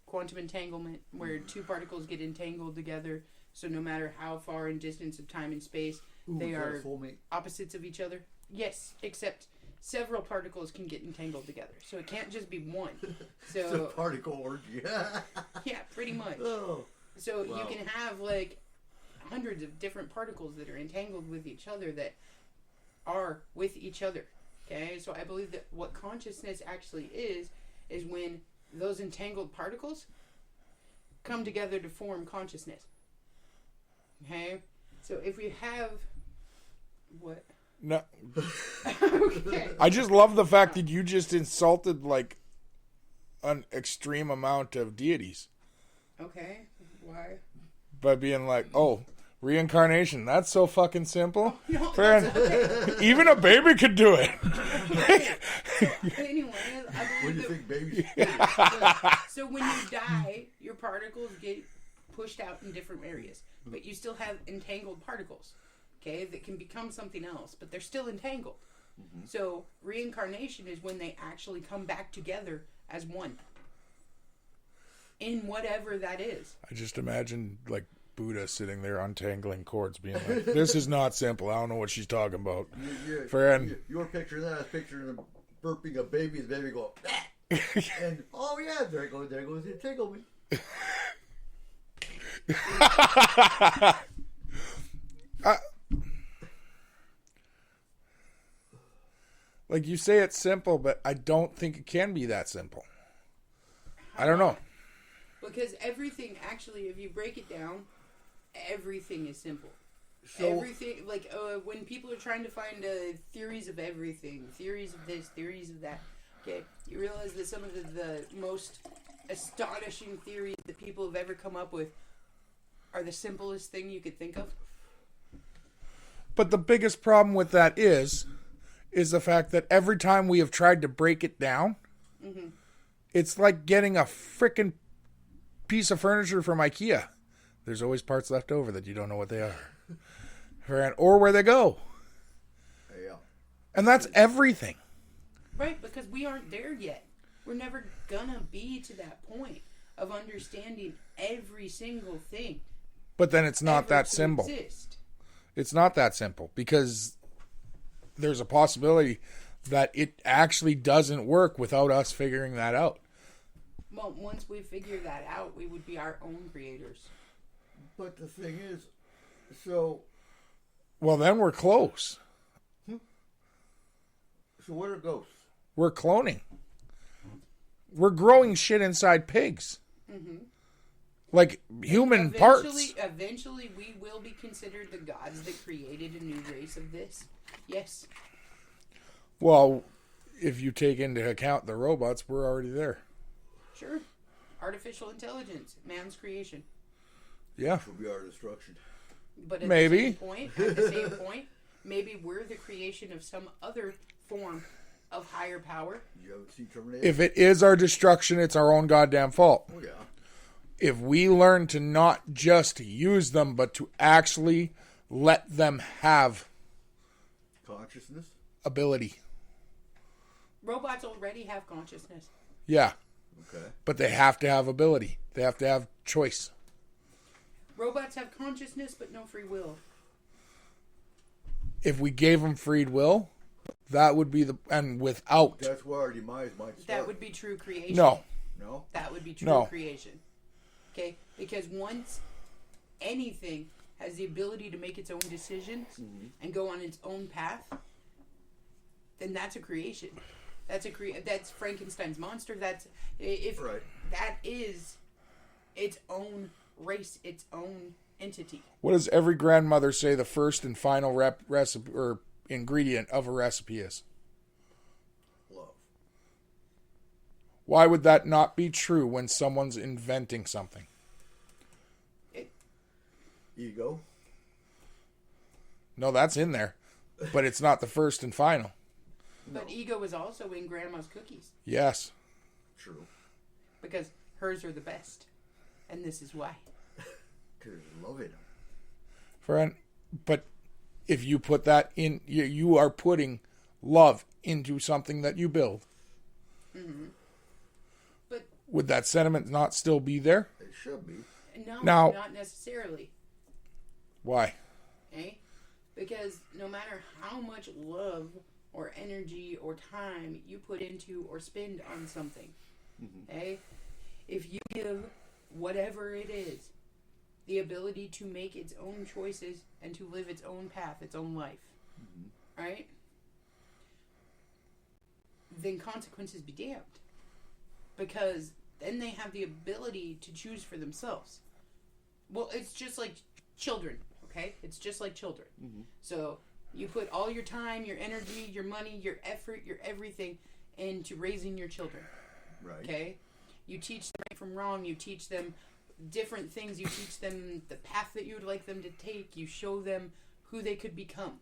quantum entanglement, where two particles get entangled together, so no matter how far in distance of time and space, they Is that a are soulmate? opposites of each other. Yes, except several particles can get entangled together, so it can't just be one. It's a So particle orgy. yeah, pretty much. Oh. So Wow. you can have like hundreds of different particles that are entangled with each other that are with each other. Okay, so I believe that what consciousness actually is when those entangled particles come together to form consciousness. Okay, so if we have what? No, Okay. I just love the fact that you just insulted like an extreme amount of deities Okay. Why? by being like, "Oh, Reincarnation. That's so fucking simple. No, Friend, that's okay. even a baby could do it. Anyway, I What do you believe think babies that. So when you die, your particles get pushed out in different areas, but you still have entangled particles, okay, that can become something else, but they're still entangled. So reincarnation is when they actually come back together as one. In whatever that is. I just imagine like Buddha sitting there untangling cords, being like, "This is not simple. I don't know what she's talking about." Friend. You're picturing that. I was picturing him burping a baby, the baby go, and oh yeah, there goes the entanglement. Like you say it's simple, but I don't think it can be that simple. I don't know. Because everything, actually, if you break it down, everything is simple. So Everything, like when people are trying to find theories of everything, theories of this, theories of that, okay, you realize that some of the most astonishing theories that people have ever come up with are the simplest thing you could think of. But the biggest problem with that is the fact that every time we have tried to break it down, it's like getting a frickin' piece of furniture from IKEA. There's always parts left over that you don't know what they are. Or where they go. yeah, And that's everything. Right, because we aren't there yet. We're never gonna be to that point of understanding every single thing. But then it's not ever that to simple. exist. It's not that simple because there's a possibility that it actually doesn't work without us figuring that out. Well, once we figure that out, we would be our own creators. but the thing is, so Well, then we're close. what are ghosts? We're cloning. We're growing shit inside pigs. Like human parts. Eventually, we will be considered the gods that created a new race of this. Yes. Well, if you take into account the robots, we're already there. Sure. Artificial intelligence, man's creation. Yeah. Will be our destruction. But at Maybe. at the same point, maybe we're the creation of some other form of higher power. You haven't seen Terminator? If it is our destruction, it's our own goddamn fault. Oh yeah. If we learn to not just use them, but to actually let them have Consciousness. ability. Robots already have consciousness. Yeah. Okay. But they have to have ability. They have to have choice. Robots have consciousness, but no free will. If we gave them free will, that would be and without. That's where our demise might start. That would be true creation. No. No. That would be true No. creation. Okay? Because once anything has the ability to make its own decisions and go on its own path, then that's a creation. That's Frankenstein's monster. That is its own race, its own entity. What does every grandmother say the first and final recipe or ingredient of a recipe is? Love. Why would that not be true when someone's inventing something? Ego. No, that's in there. But it's not the first and final. But ego is also in grandma's cookies Yes. True. because hers are the best. And this is why. There's love in them. Friend, but if you put that in, you are putting love into something that you build. But Would that sentiment not still be there? It should be. no, Now- not necessarily. Why? Okay? Because no matter how much love or energy or time you put into or spend on something, okay? If you give whatever it is the ability to make its own choices and to live its own path, its own life, right? Then consequences be damned. Because then they have the ability to choose for themselves. Well, it's just like children, okay? It's just like children. So you put all your time, your energy, your money, your effort, your everything into raising your children, Right. okay? You teach them right from wrong. You teach them different things. You teach them the path that you would like them to take. You show them who they could become.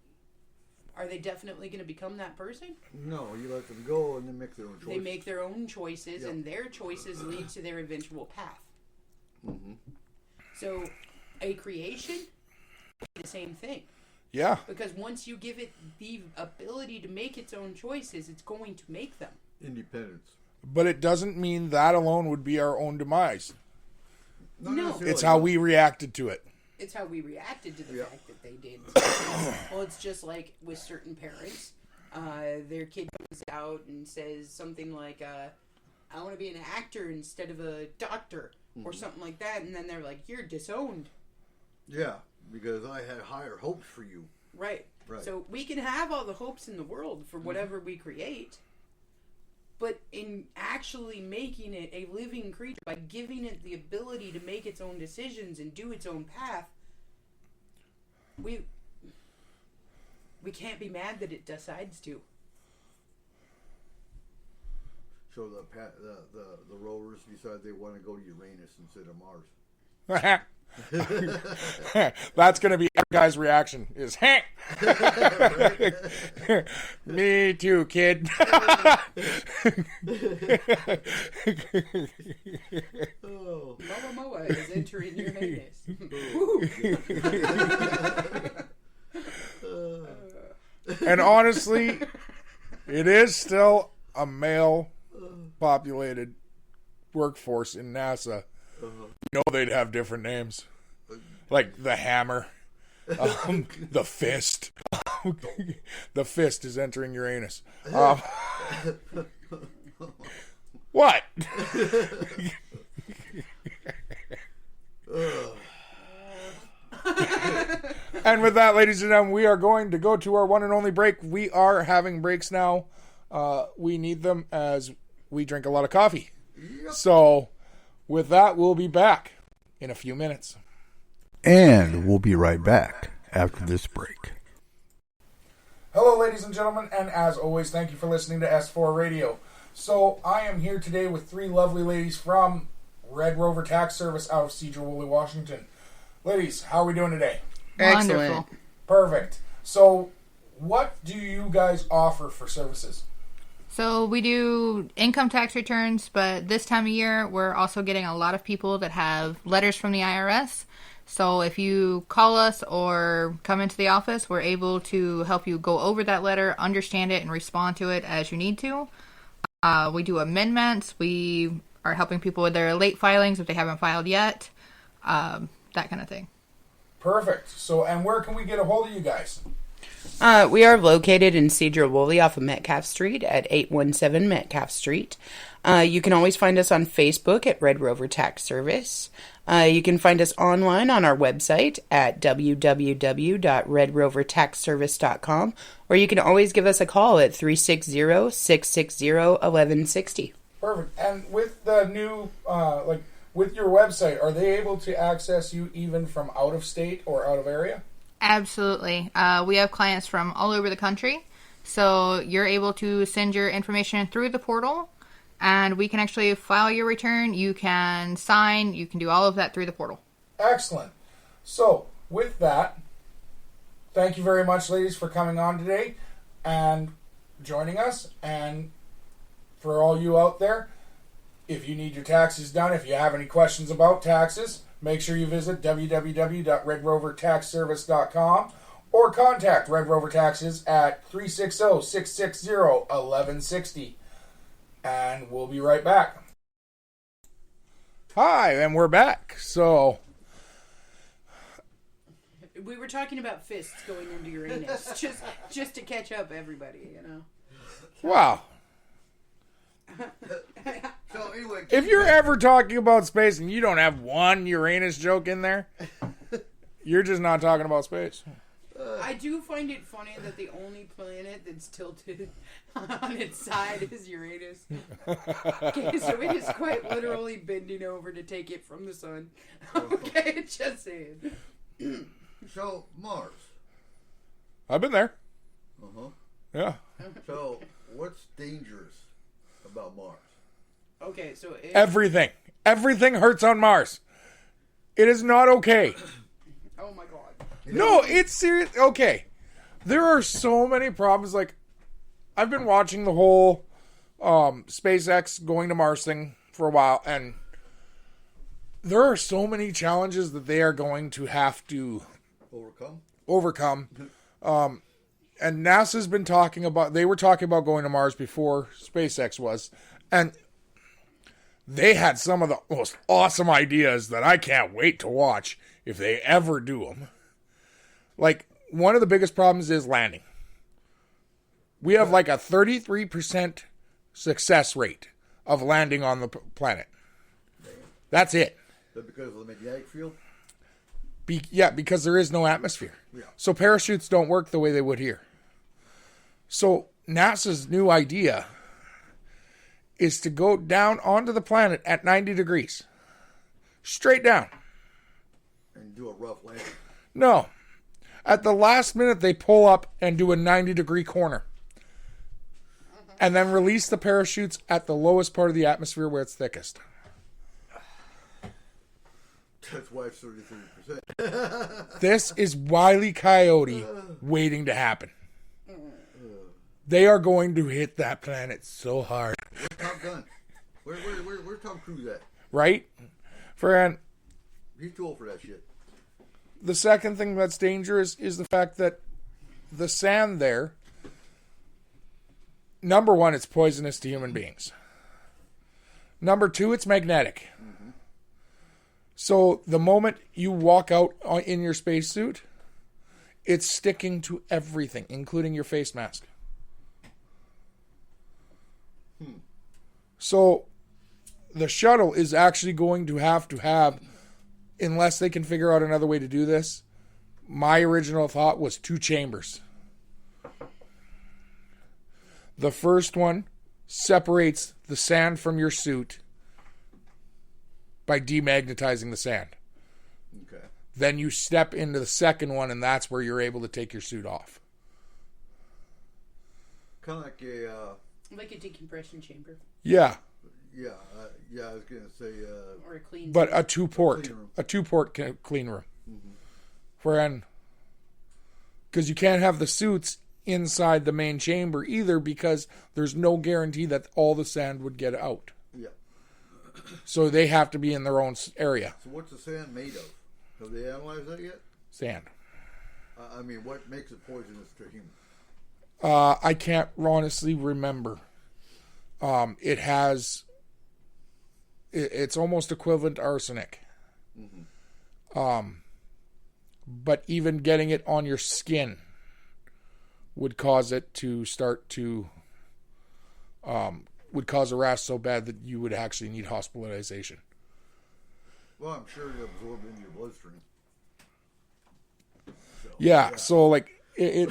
Are they definitely going to become that person? No, you let them go and then make their own choices. They make their own choices, Yep. and their choices lead to their eventual path. Mm-hmm. So, a creation, the same thing. Yeah. Because once you give it the ability to make its own choices, it's going to make them. Independence. But it doesn't mean that alone would be our own demise. Not No. necessarily. It's how we reacted to it. It's how we reacted to the Yeah. fact that they did. Well, it's just like with certain parents. Their kid comes out and says something like, I want to be an actor instead of a doctor, or something like that, and then they're like, you're disowned. Yeah, because I had higher hopes for you. Right. Right. So we can have all the hopes in the world for whatever we create, but in actually making it a living creature, by giving it the ability to make its own decisions and do its own path, we can't be mad that it decides to. So the rovers decide they want to go to Uranus instead of Mars. That's going to be our guy's reaction is, hey! Me too, kid. Oh. Moa Moa is entering Uranus. And honestly, it is still a male populated workforce in NASA. You know they'd have different names. Like the Hammer, the Fist. The Fist is entering Uranus. What? And with that, ladies and gentlemen, we are going to go to our one and only break. We are having breaks now. We need them as we drink a lot of coffee. So, with that, we'll be back in a few minutes. And we'll be right back after this break. Hello, ladies and gentlemen, and as always, thank you for listening to S4 Radio. So, I am here today with three lovely ladies from Red Rover Tax Service out of Sedro-Woolley, Washington. Ladies, how are we doing today? Excellent. Perfect. So, what do you guys offer for services? So we do income tax returns, but this time of year, we're also getting a lot of people that have letters from the IRS. So if you call us or come into the office, we're able to help you go over that letter, understand it, and respond to it as you need to. We do amendments. We are helping people with their late filings if they haven't filed yet, that kind of thing. Perfect. So, and where can we get a hold of you guys? We are located in Sedro-Woolley off of Metcalf Street at 817 Metcalf Street. You can always find us on Facebook at Red Rover Tax Service. You can find us online on our website at www.redrovertaxservice.com, or you can always give us a call at 360-660-1160. Perfect. And with the new, with your website, are they able to access you even from out of state or out of area? Absolutely. We have clients from all over the country, so you're able to send your information through the portal, and we can actually file your return. You can sign. You can do all of that through the portal. Excellent. So, with that, thank you very much, ladies, for coming on today and joining us. And for all you out there, if you need your taxes done, if you have any questions about taxes, make sure you visit www.redrovertaxservice.com or contact Red Rover Taxes at 360-660-1160. And we'll be right back. Hi, and we're back. So, We were talking about fists going into Uranus, just to catch up everybody, you know. wow. So anyway, If you're ever talking about space and you don't have one Uranus joke in there, you're just not talking about space. I do find it funny that the only planet that's tilted on its side is Uranus. Okay, so it is quite literally bending over to take it from the sun. Okay, just saying. so Mars. I've been there. Uh-huh. Yeah. So what's dangerous about Mars? Okay, so Everything. Everything hurts on Mars. It is not okay. Oh my god. No, it's serious. Okay. There are so many problems. Like, I've been watching the whole SpaceX going to Mars thing for a while, and there are so many challenges that they are going to have to overcome. And NASA's been talking about, they were talking about going to Mars before SpaceX was, and they had some of the most awesome ideas that I can't wait to watch if they ever do them. Like, one of the biggest problems is landing. We have like a 33% success rate of landing on the planet. That's it. Is that because of the magnetic field? Because there is no atmosphere. Yeah. So parachutes don't work the way they would here. So NASA's new idea is to go down onto the planet at 90 degrees. Straight down. And do a rough landing. No. At the last minute, they pull up and do a 90-degree corner. And then release the parachutes at the lowest part of the atmosphere where it's thickest. That's why it's 33%. This is Wile E. Coyote waiting to happen. They are going to hit that planet so hard. Where's Top Gun? Where's Tom Cruise at? Right? Fran, He's too old for that shit. the second thing that's dangerous is the fact that the sand there, number one, it's poisonous to human beings. Number two, it's magnetic. So the moment you walk out in your spacesuit, it's sticking to everything, including your face mask. So the shuttle is actually going to have, unless they can figure out another way to do this, my original thought was 2 chambers. The first one separates the sand from your suit by demagnetizing the sand. Okay. Then you step into the second one, and that's where you're able to take your suit off. Kind of like a, Like a decompression chamber Yeah, yeah, I was gonna say, or a clean. but a two-port room. clean room. Because you can't have the suits inside the main chamber either, because there's no guarantee that all the sand would get out. Yeah. So they have to be in their own area. So what's the sand made of? Have they analyzed that yet? Sand. I mean, what makes it poisonous to humans? I can't honestly remember. It's almost equivalent to arsenic. But even getting it on your skin would cause it to start to, would cause a rash so bad that you would actually need hospitalization. Well, I'm sure it absorbs into your bloodstream. So, Yeah, so like it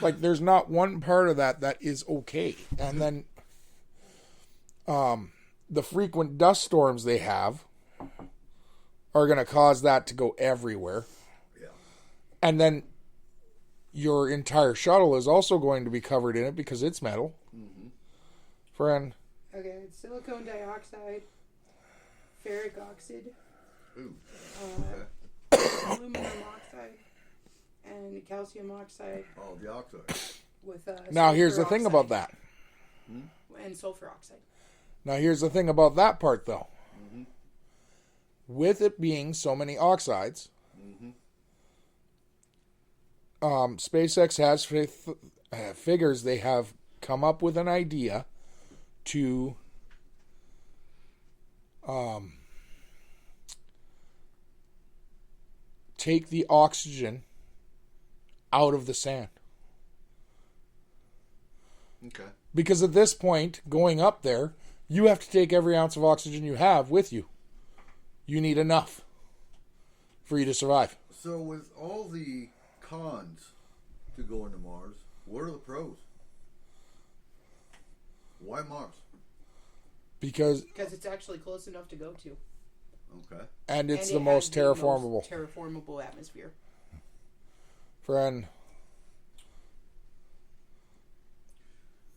like there's not one part of that is okay. And then the frequent dust storms they have are going to cause that to go everywhere. Yeah. And then your entire shuttle is also going to be covered in it because it's metal. Friend, Okay, it's silicone dioxide, ferric oxide, Ooh. aluminum oxide, and calcium oxide Oh, the oxide. with now here's the sulfur thing about oxide that. and sulfur oxide. Now here's the thing about that part though. With it being so many oxides, SpaceX has figures they have come up with an idea to take the oxygen out of the sand. Okay. Because at this point, going up there, you have to take every ounce of oxygen you have with you. You need enough for you to survive. So with all the cons to going to Mars, what are the pros? Why Mars? Because It's actually close enough to go to. Okay. and it's And the it most has terraformable. terraformable atmosphere. Friend.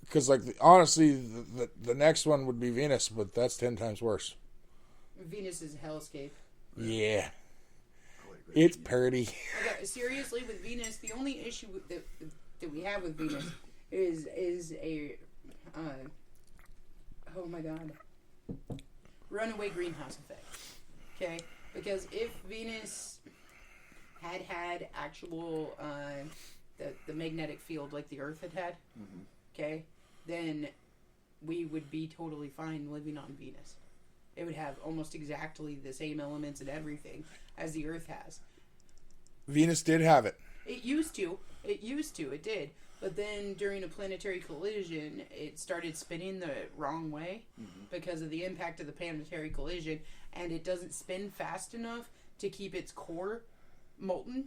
Because like honestly, the next one would be Venus, but that's 10 times worse. Venus is a hellscape. Yeah. It's pretty. Okay, seriously, with Venus, the only issue that we have with Venus is a oh my god, runaway greenhouse effect. Okay, because if Venus had actual the magnetic field like the Earth had, okay, then we would be totally fine living on Venus. It would have almost exactly the same elements and everything as the Earth has. Venus did have it. It used to. It did. But then during a planetary collision, it started spinning the wrong way because of the impact of the planetary collision, and it doesn't spin fast enough to keep its core molten.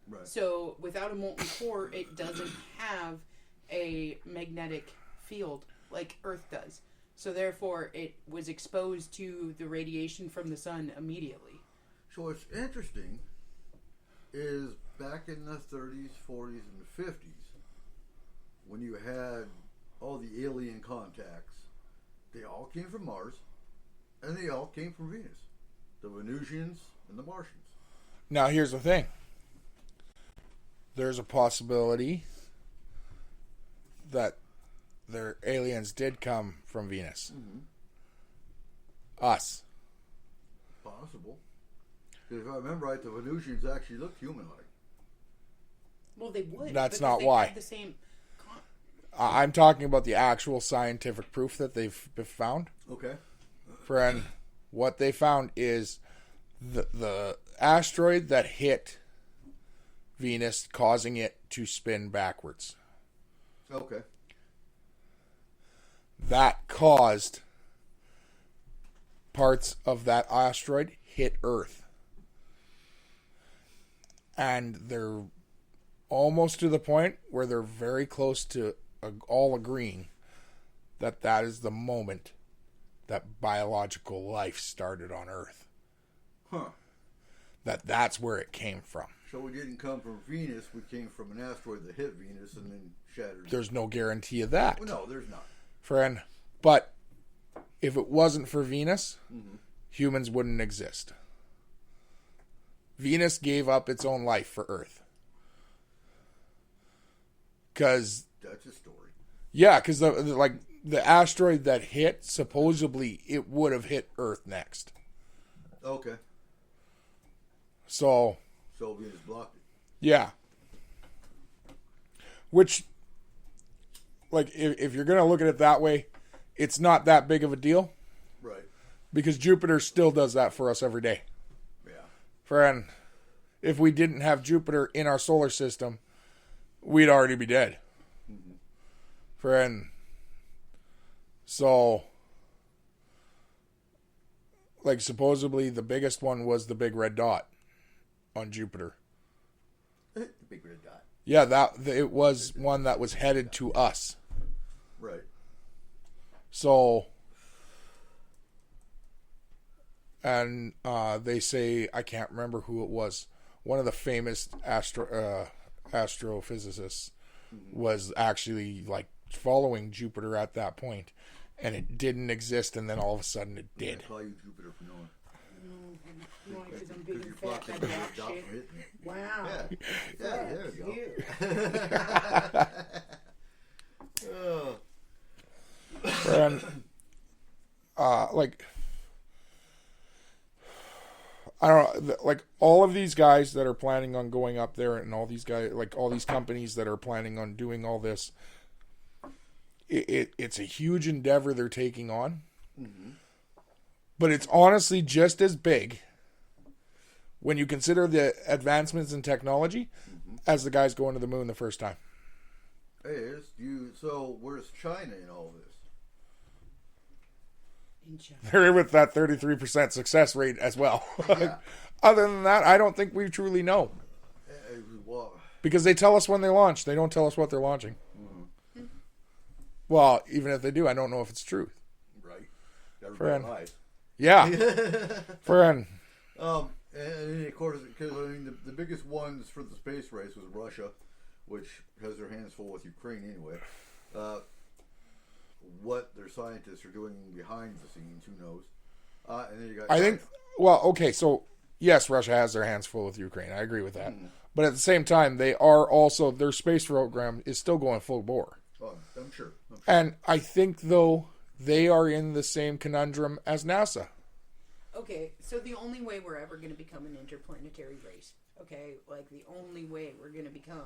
Right. So without a molten core, it doesn't have a magnetic field like Earth does. So therefore, it was exposed to the radiation from the sun immediately. So what's interesting is back in the 30s, 40s, and 50s, when you had all the alien contacts, they all came from Mars, and they all came from Venus. The Venusians and the Martians. Now, here's the thing. There's a possibility that their aliens did come from Venus. Us. Possible. Because if I remember right, the Venusians actually looked human-like. Well, they would. That's because not they why. had the same. I'm talking about the actual scientific proof that they've found. Okay. Friend, what they found is the asteroid that hit Venus, causing it to spin backwards. Okay. That caused parts of that asteroid hit Earth. And they're almost to the point where they're very close to all agreeing that that is the moment that biological life started on Earth. Huh. That's where it came from. So we didn't come from Venus, we came from an asteroid that hit Venus and then shattered. There's no guarantee of that, Well, no, there's not. friend. But if it wasn't for Venus, humans wouldn't exist. Venus gave up its own life for Earth. Because, That's a story. yeah, because the asteroid that hit, supposedly it would have hit Earth next. Okay. So, So Venus blocked it. yeah. Which, like, if you're going to look at it that way, it's not that big of a deal. Right. Because Jupiter still does that for us every day. Yeah. Friend, if we didn't have Jupiter in our solar system, we'd already be dead. Friend. So, like, supposedly the biggest one was the big red dot on Jupiter. The big red dot. Yeah, it was one that was headed to us. Right. So, and they say, I can't remember who it was, one of the famous astrophysicists was actually like following Jupiter at that point, and it didn't exist, and then all of a sudden it did. I call you Jupiter for knowing. No, because I'm big Because and you're fat. blocking I the red got dot shit. from hitting me. Wow. Yeah. Yeah, there we go. Oh. And like, I don't know, like all of these guys that are planning on going up there, and all these guys, like all these companies that are planning on doing all this, it's a huge endeavor they're taking on. But it's honestly just as big when you consider the advancements in technology as the guys going to the moon the first time. So where's China in all this? In China. They're with that 33% success rate as well. Yeah. Other than that, I don't think we truly know. Well, Because they tell us when they launch. They don't tell us what they're launching. Well, even if they do, I don't know if it's true. right. Friend. Everybody lies. Yeah. Friend. And of course, because I mean, the biggest ones for the space race was Russia, which has their hands full with Ukraine anyway. What their scientists are doing behind the scenes, who knows? And then you got I think, well, okay, so, yes, Russia has their hands full with Ukraine. I agree with that. But at the same time, they are also, their space program is still going full bore. Oh, I'm sure. And I think, though, they are in the same conundrum as NASA. Okay, so the only way we're ever going to become an interplanetary race, okay, like the only way we're going to become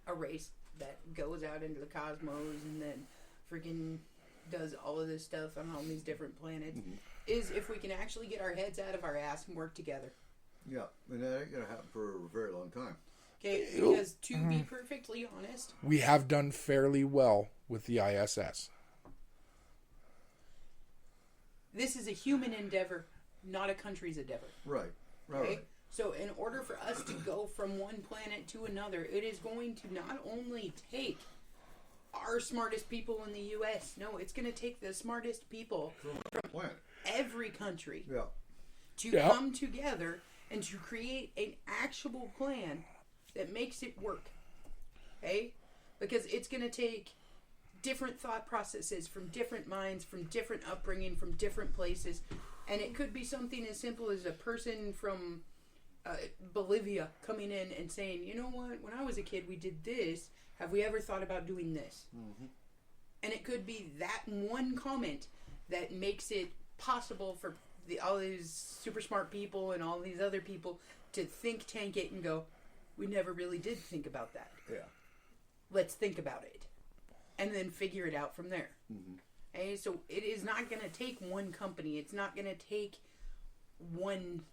a race that goes out into the cosmos and then freaking does all of this stuff on all these different planets, is if we can actually get our heads out of our ass and work together. Yeah, and that ain't gonna happen for a very long time. Okay, because to be perfectly honest, We have done fairly well with the ISS. this is a human endeavor, not a country's endeavor. Right. Okay? Right. So in order for us to go from one planet to another, it is going to not only take our smartest people in the U.S. No, it's going to take the smartest people From planet. every country Yeah. to Yeah. come together and to create an actual plan that makes it work. Okay? Because it's going to take different thought processes from different minds, from different upbringing, from different places. And it could be something as simple as a person from Bolivia coming in and saying, you know what, when I was a kid we did this. Have we ever thought about doing this? And it could be that one comment that makes it possible for all these super smart people and all these other people to think tank it and go, we never really did think about that. Yeah. Let's think about it. And then figure it out from there. Okay, so it is not going to take one company. It's not going to take one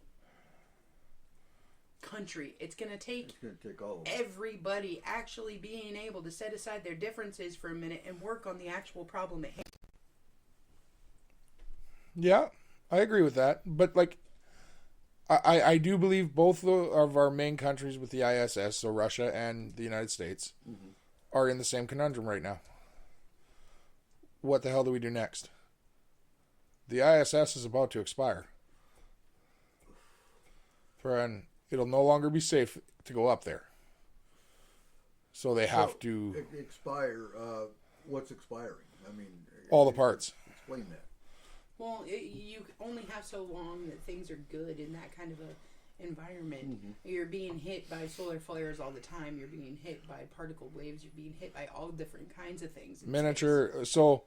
country. It's going to take It's gonna take all of them. everybody actually being able to set aside their differences for a minute and work on the actual problem at hand. Yeah, I agree with that. But, like, I do believe both of our main countries with the ISS, so Russia and the United States, are in the same conundrum right now. What the hell do we do next? The ISS is about to expire. And it'll no longer be safe to go up there. So they have to... Expire. What's expiring? I mean, all the parts. Explain that. Well, you only have so long that things are good in that kind of a environment. You're being hit by solar flares all the time. You're being hit by particle waves. You're being hit by all different kinds of things. in Miniature. So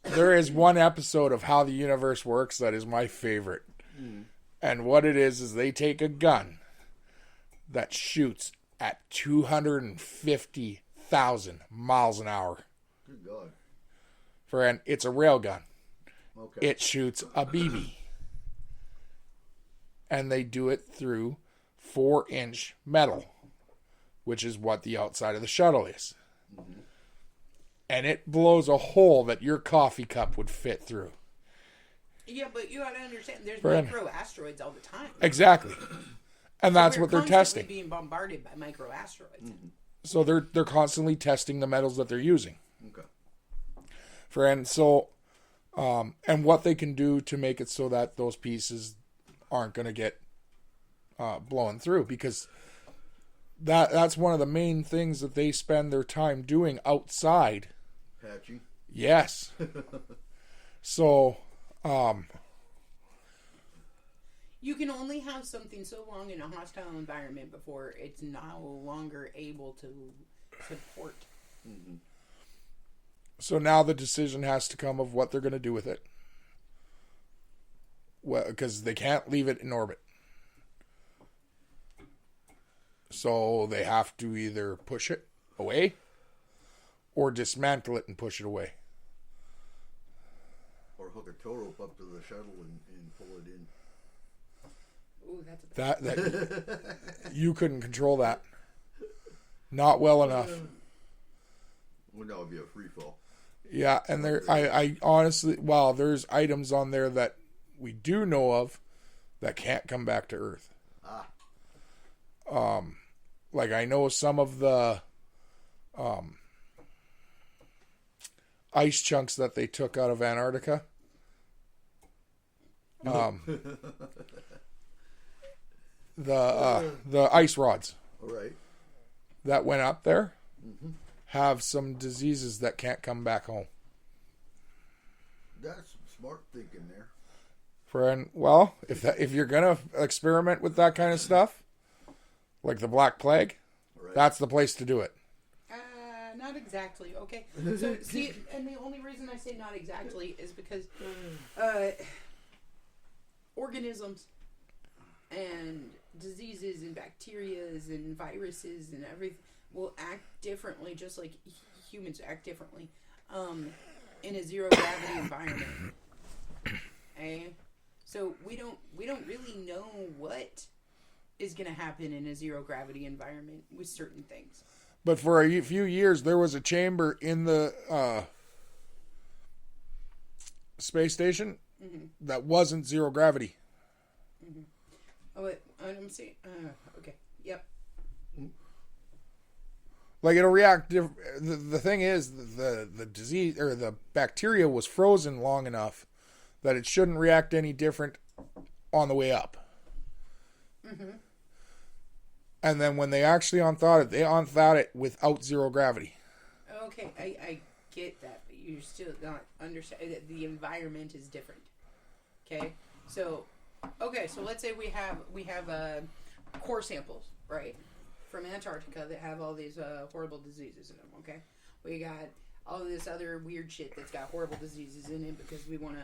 there is one episode of How the Universe Works that is my favorite. And what it is they take a gun that shoots at 250,000 miles an hour. Good God. And it's a rail gun. Okay. It shoots a BB. And they do it through 4-inch metal, which is what the outside of the shuttle is. And it blows a hole that your coffee cup would fit through. Yeah, but you got to understand, there's Friend. micro asteroids all the time. Exactly. And that's We're what they're constantly testing. being bombarded by micro asteroids. So they're constantly testing the metals that they're using. Okay. And what they can do to make it so that those pieces aren't going to get blown through, because that's one of the main things that they spend their time doing outside. Patching. Yes. So, You can only have something so long in a hostile environment before it's no longer able to support. so now the decision has to come of what they're going to do with it. Well, because they can't leave it in orbit. So they have to either push it away or dismantle it and push it away. Or hook a tow rope up to the shuttle and pull it in. Ooh, that's a That you couldn't control that. Not well enough. Well, that would be a free fall. Yeah, and I honestly, well, there's items on there that we do know of that can't come back to Earth. Like I know some of the ice chunks that they took out of Antarctica. The ice rods All right. that went up there have some diseases that can't come back home. That's some smart thinking there. Friend, well, if you're gonna experiment with that kind of stuff, like the Black Plague, Right. that's the place to do it. Not exactly. Okay. So see, and the only reason I say not exactly is because organisms and diseases and bacterias and viruses and everything will act differently, just like humans act differently in a zero gravity environment. Okay? So we don't really know what is going to happen in a zero gravity environment with certain things. But for a few years, there was a chamber in the space station that wasn't zero gravity. Oh, wait, I'm saying, okay, yep. Like it'll react. The thing is, the disease or the bacteria was frozen long enough that it shouldn't react any different on the way up. And then when they actually unthawed it, they unthawed it without zero gravity. Okay, I get that, but you're still not understand that the environment is different. Okay, so let's say we have core samples, right, from Antarctica that have all these horrible diseases in them. Okay, we got all this other weird shit that's got horrible diseases in it because we want to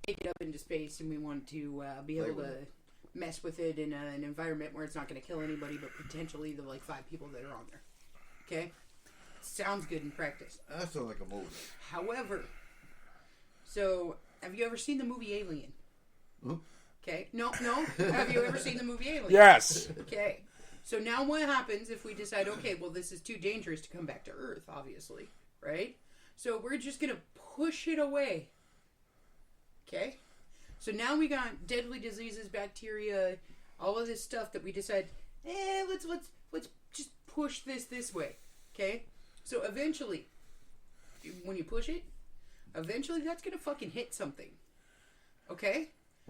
take it up into space and we want to be able to mess with it in an environment where it's not going to kill anybody but potentially the like 5 people that are on there. Okay, sounds good in practice. That sounds like a movie. However, so have you ever seen the movie Alien? Okay, no. Have you ever seen the movie Alien? Yes. Okay, so now what happens if we decide, okay, well this is too dangerous to come back to Earth, obviously, right? So we're just gonna push it away. Okay, so now we got deadly diseases, bacteria, all of this stuff that we decide, let's just push this way. Okay, so eventually, when you push it, eventually that's gonna fucking hit something. Okay,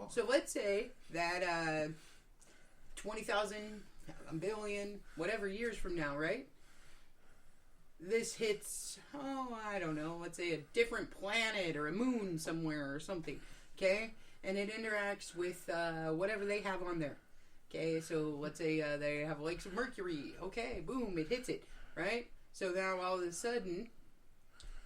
so let's say that 20,000, a billion, whatever years from now, right? This hits, I don't know, let's say a different planet or a moon somewhere or something, okay? And it interacts with whatever they have on there, okay? So let's say they have lakes of mercury, okay, boom, it hits it, right? So now all of a sudden,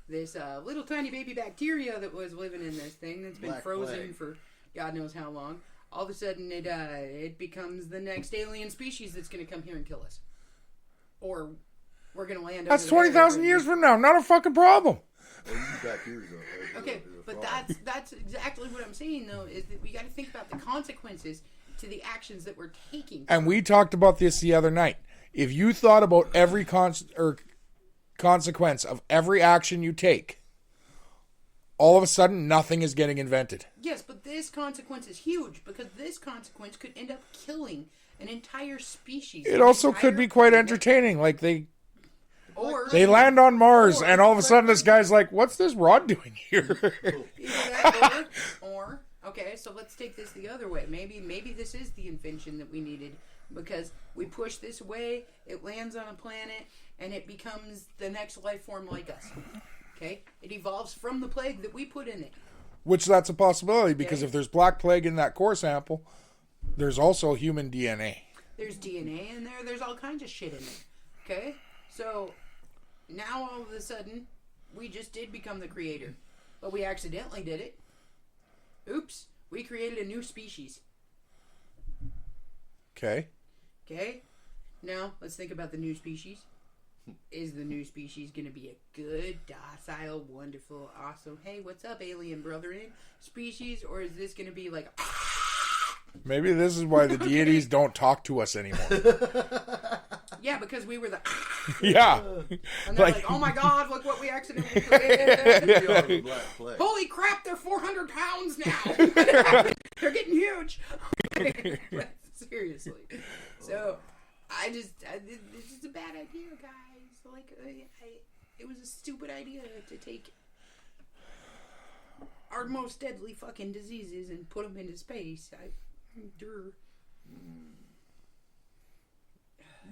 this little tiny baby bacteria that was living in this thing that's been Black frozen plague. for God knows how long, all of a sudden it becomes the next alien species that's going to come here and kill us. Or we're going to land That's over there 20,000 and- years from now. Not a fucking problem. Well, you back years ago. Right? Okay, There's a but problem. that's exactly what I'm saying, though, is that we got to think about the consequences to the actions that we're taking. And we talked about this the other night. If you thought about every consequence of every action you take, all of a sudden nothing is getting invented. Yes, but this consequence is huge because this consequence could end up killing an entire species. It also could be quite entertaining. Like they Or land on Mars, and all of a sudden this guy's like, "What's this rod doing here?" either that, or okay, so let's take this the other way. Maybe this is the invention that we needed because we push this away, it lands on a planet, and it becomes the next life form like us. Okay, it evolves from the plague that we put in it. Which that's a possibility because Okay. if there's Black Plague in that core sample, there's also human DNA. There's DNA in there. There's all kinds of shit in it. Okay, so now all of a sudden we just did become the creator, but we accidentally did it. Oops, we created a new species. Okay. Okay, now let's think about the new species. Is the new species going to be a good, docile, wonderful, awesome, hey, what's up, alien brethren species? Or is this going to be like, Maybe this is why the deities don't talk to us anymore. yeah, because we were the, Yeah. and they're Like- like, oh my god, look what we accidentally created. Yeah, the Black Plague. Holy crap, they're 400 pounds now. They're getting huge. Seriously. So, this is a bad idea, guys. Like, it was a stupid idea to take our most deadly fucking diseases and put them into space.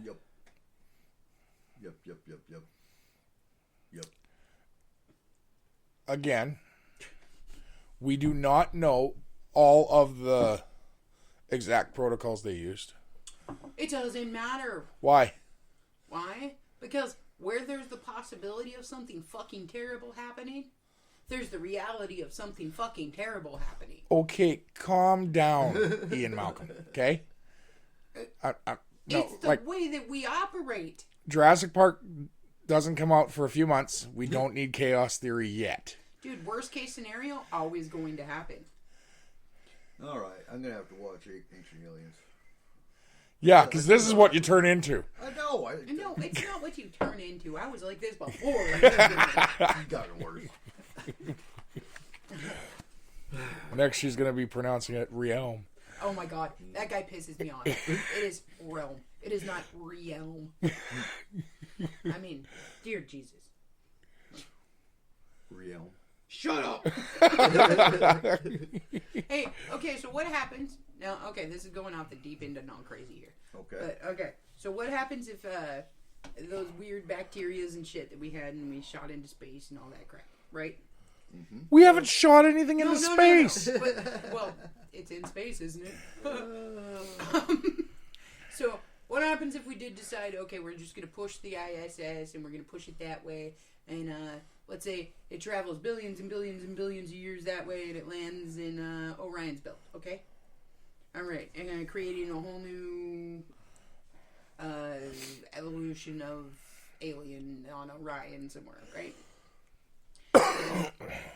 Yep. Yep. Again, we do not know all of the exact protocols they used? It doesn't matter. Why? Why? Because where there's the possibility of something fucking terrible happening, there's the reality of something fucking terrible happening. Okay, calm down, Ian Malcolm. Okay? No, It's the way that we operate. Jurassic Park doesn't come out for a few months. We don't need chaos theory yet. Dude, worst case scenario, always going to happen. All right, I'm gonna have to watch Ancient Aliens. Yeah, because this is what you turn into. I know. No, it's not what you turn into. I was like this before. You got it worse. Next, she's going to be pronouncing it Realm. Oh my god, that guy pisses me off. It is realm. It is not realm. I mean, dear Jesus. Realm. Shut up! Hey, okay, so what happens... Now, okay, this is going off the deep end and not crazy here. Okay. But, okay, so what happens if those weird bacterias and shit that we had and we shot into space and all that crap, right? We haven't shot anything into space. No. But, well, it's in space, isn't it? So, what happens if we did decide, okay, we're just going to push the ISS and we're going to push it that way, and let's say it travels billions and billions and billions of years that way and it lands in Orion's belt, okay? Alright, and creating a whole new evolution of alien on Orion somewhere, right?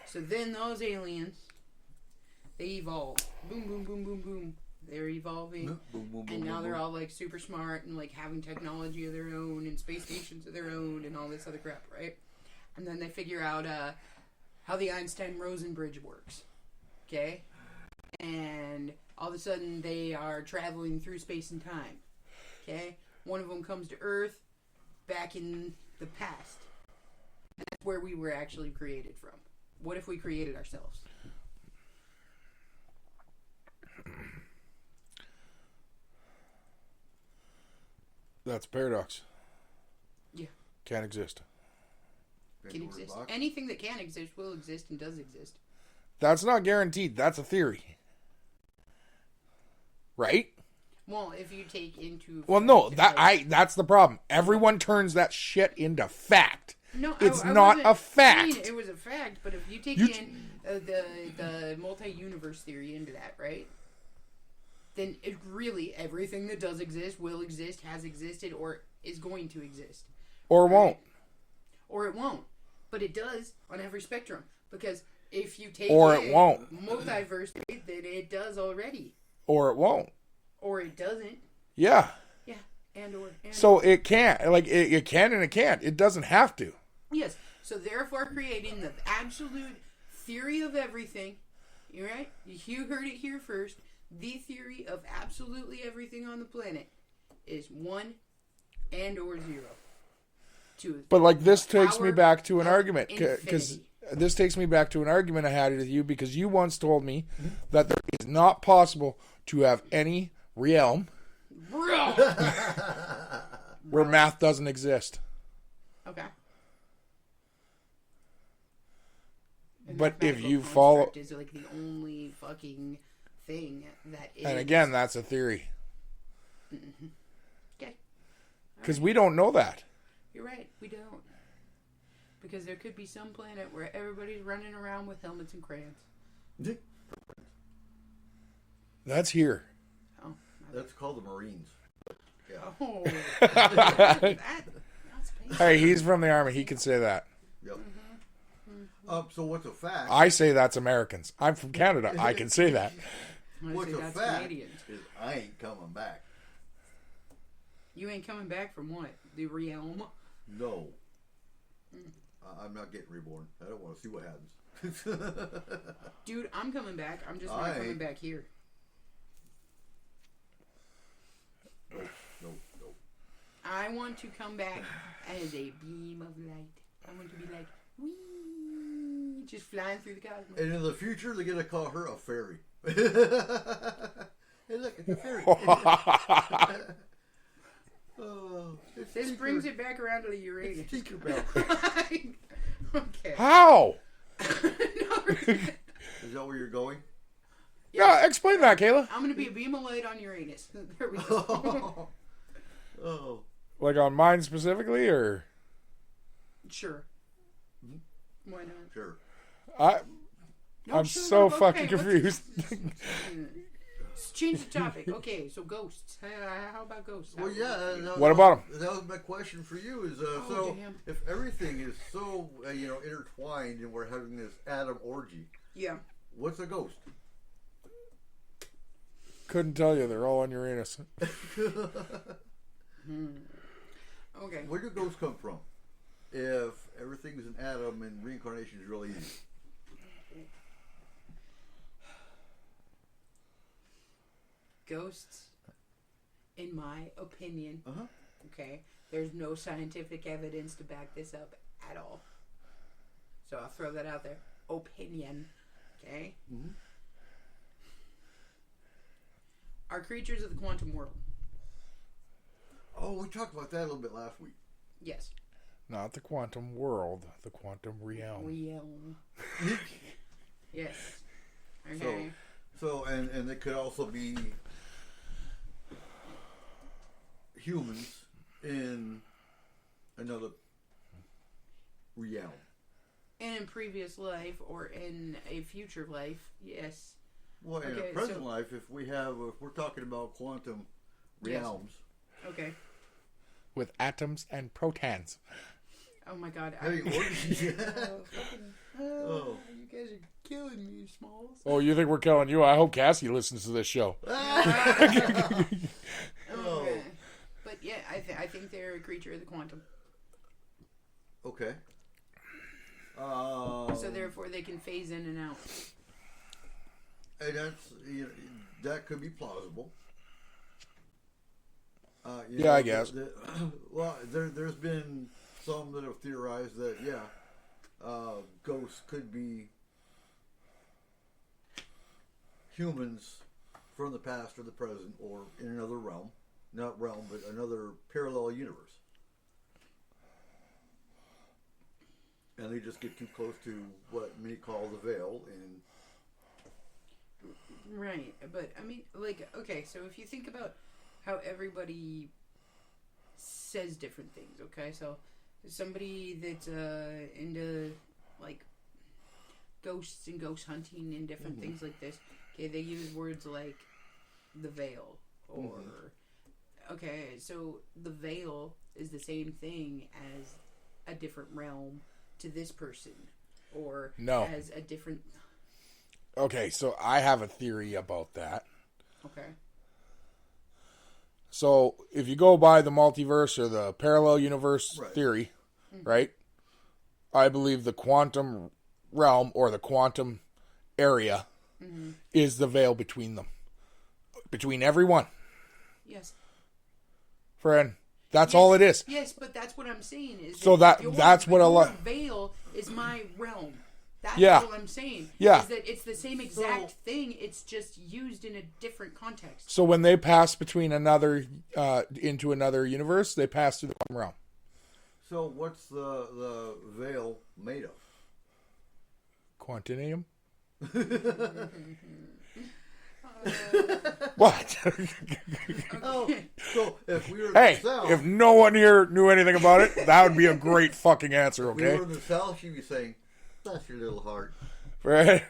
So then those aliens, they evolve. Boom, boom, boom, boom, boom. They're evolving. Boom, boom, boom, And now boom, they're boom. all like super smart and like having technology of their own and space stations of their own and all this other crap, right? And then they figure out how the Einstein-Rosen bridge works. Okay? And all of a sudden they are traveling through space and time. Okay? One of them comes to Earth back in the past. That's where we were actually created from. What if we created ourselves? That's a paradox. Yeah. Can't exist. Can exist. Anything that can exist will exist and does exist. That's not guaranteed. That's a theory. Right? Well, if you take into... Well, no, that's the problem. Everyone turns that shit into fact. No, It's I not wasn't a fact. saying it was a fact, but if you take You- in the multi-universe theory into that, right? Then it really, everything that does exist, will exist, has existed, or is going to exist. Or won't. Or it won't. But it does on every spectrum. Because if you take Or in it won't. multiverse theory, then it does already. Or it won't. Or it doesn't. Yeah. Yeah. And or. And So it can't. Like, it can and it can't. It doesn't have to. Yes. So therefore creating the absolute theory of everything. You're right? You heard it here first. The theory of absolutely everything on the planet is 1 and or 0. But, like, this takes me Power back to an of argument. Because infinity. this takes me back to an argument I had with you because you once told me that there is not possible to have any realm Bro! where math doesn't exist. Okay. But if Mathematical you follow... construct is like the only fucking thing that is. And again, that's a theory. Okay. Because we don't know that. You're right. We don't. Because there could be some planet where everybody's running around with helmets and crayons. That's here. Oh. That's called the Marines. Yeah. Oh. That's painful. Hey, he's from the Army. He can say that. Yep. So what's a fact? I say that's Americans. I'm from Canada. I can say that. I What's say a that's fact Canadians. is I ain't coming back. You ain't coming back from what? The realm? No. I'm not getting reborn. I don't want to see what happens. Dude, I'm coming back. I'm just not I coming ain't. back here. No. I want to come back as a beam of light. I want to be like, whee, just flying through the cosmos. And in the future, they're gonna call her a fairy. Hey, look, it's a fairy. Oh, it's This brings it back around to the Uranus. It's Tinkerbell. Okay. How? No, Is that where you're going? Yeah, explain that, Kayla. I'm gonna be a beam of light on Uranus. There we go. Oh. Like on mine specifically, or Sure. Why not? Sure. No, I'm sure, so okay, fucking let's- confused. Let's change the topic. Okay, so ghosts. How about ghosts? Well, yeah. What about 'em? That was my question for you. Is Oh, so damn. if everything is so intertwined and we're having this atom orgy, Yeah. what's a ghost? Couldn't tell you. They're all on Uranus. Okay. Where do ghosts come from? If everything is an atom and reincarnation is really easy. Ghosts, in my opinion, Uh huh. okay, there's no scientific evidence to back this up at all. So I'll throw that out there. Opinion, okay? Mhm. Are creatures of the quantum world. Oh, we talked about that a little bit last week. Yes. Not the quantum world, the quantum realm. Realm. Yes. Okay. So and they could also be humans in another realm. And in previous life or in a future life, yes. Well, in Okay, a present so- life, if we're talking about quantum Yes. realms, Okay. With atoms and protons. Oh my god. having orgies. Oh, you guys are killing me, Smalls. Oh, you think we're killing you? I hope Cassie listens to this show. Okay. But yeah, I think they're a creature of the quantum. Okay. So therefore they can phase in and out. And that could be plausible. Yeah, I guess. Well, there's been some that have theorized that ghosts could be humans from the past or the present or in another realm. Not realm, but another parallel universe. And they just get too close to what many call the veil, and Right, but I mean, like, okay, so if you think about how everybody says different things, okay, so somebody that's into like ghosts and ghost hunting and different things like this, okay, they use words like the veil or okay, so the veil is the same thing as a different realm to this person or No. as a different Okay, so I have a theory about that. okay. So if you go by the multiverse or the parallel universe Right. theory, right? I believe the quantum realm or the quantum area is the veil between them. Between everyone. Yes. Friend. That's all it is. Yes, but that's what I'm saying. Is So that's what a your lot. veil is my realm. That's Yeah. all I'm saying. Yeah. Is that it's the same exact thing. It's just used in a different context. So when they pass between another into another universe, they pass through the quantum realm. so what's the veil made of? Quantinium? What? Oh, so if we were in Hey, the South, if no one here knew anything about it, that would be a great fucking answer, we okay? were in the South, she'd be saying, "Bless your little heart." Right?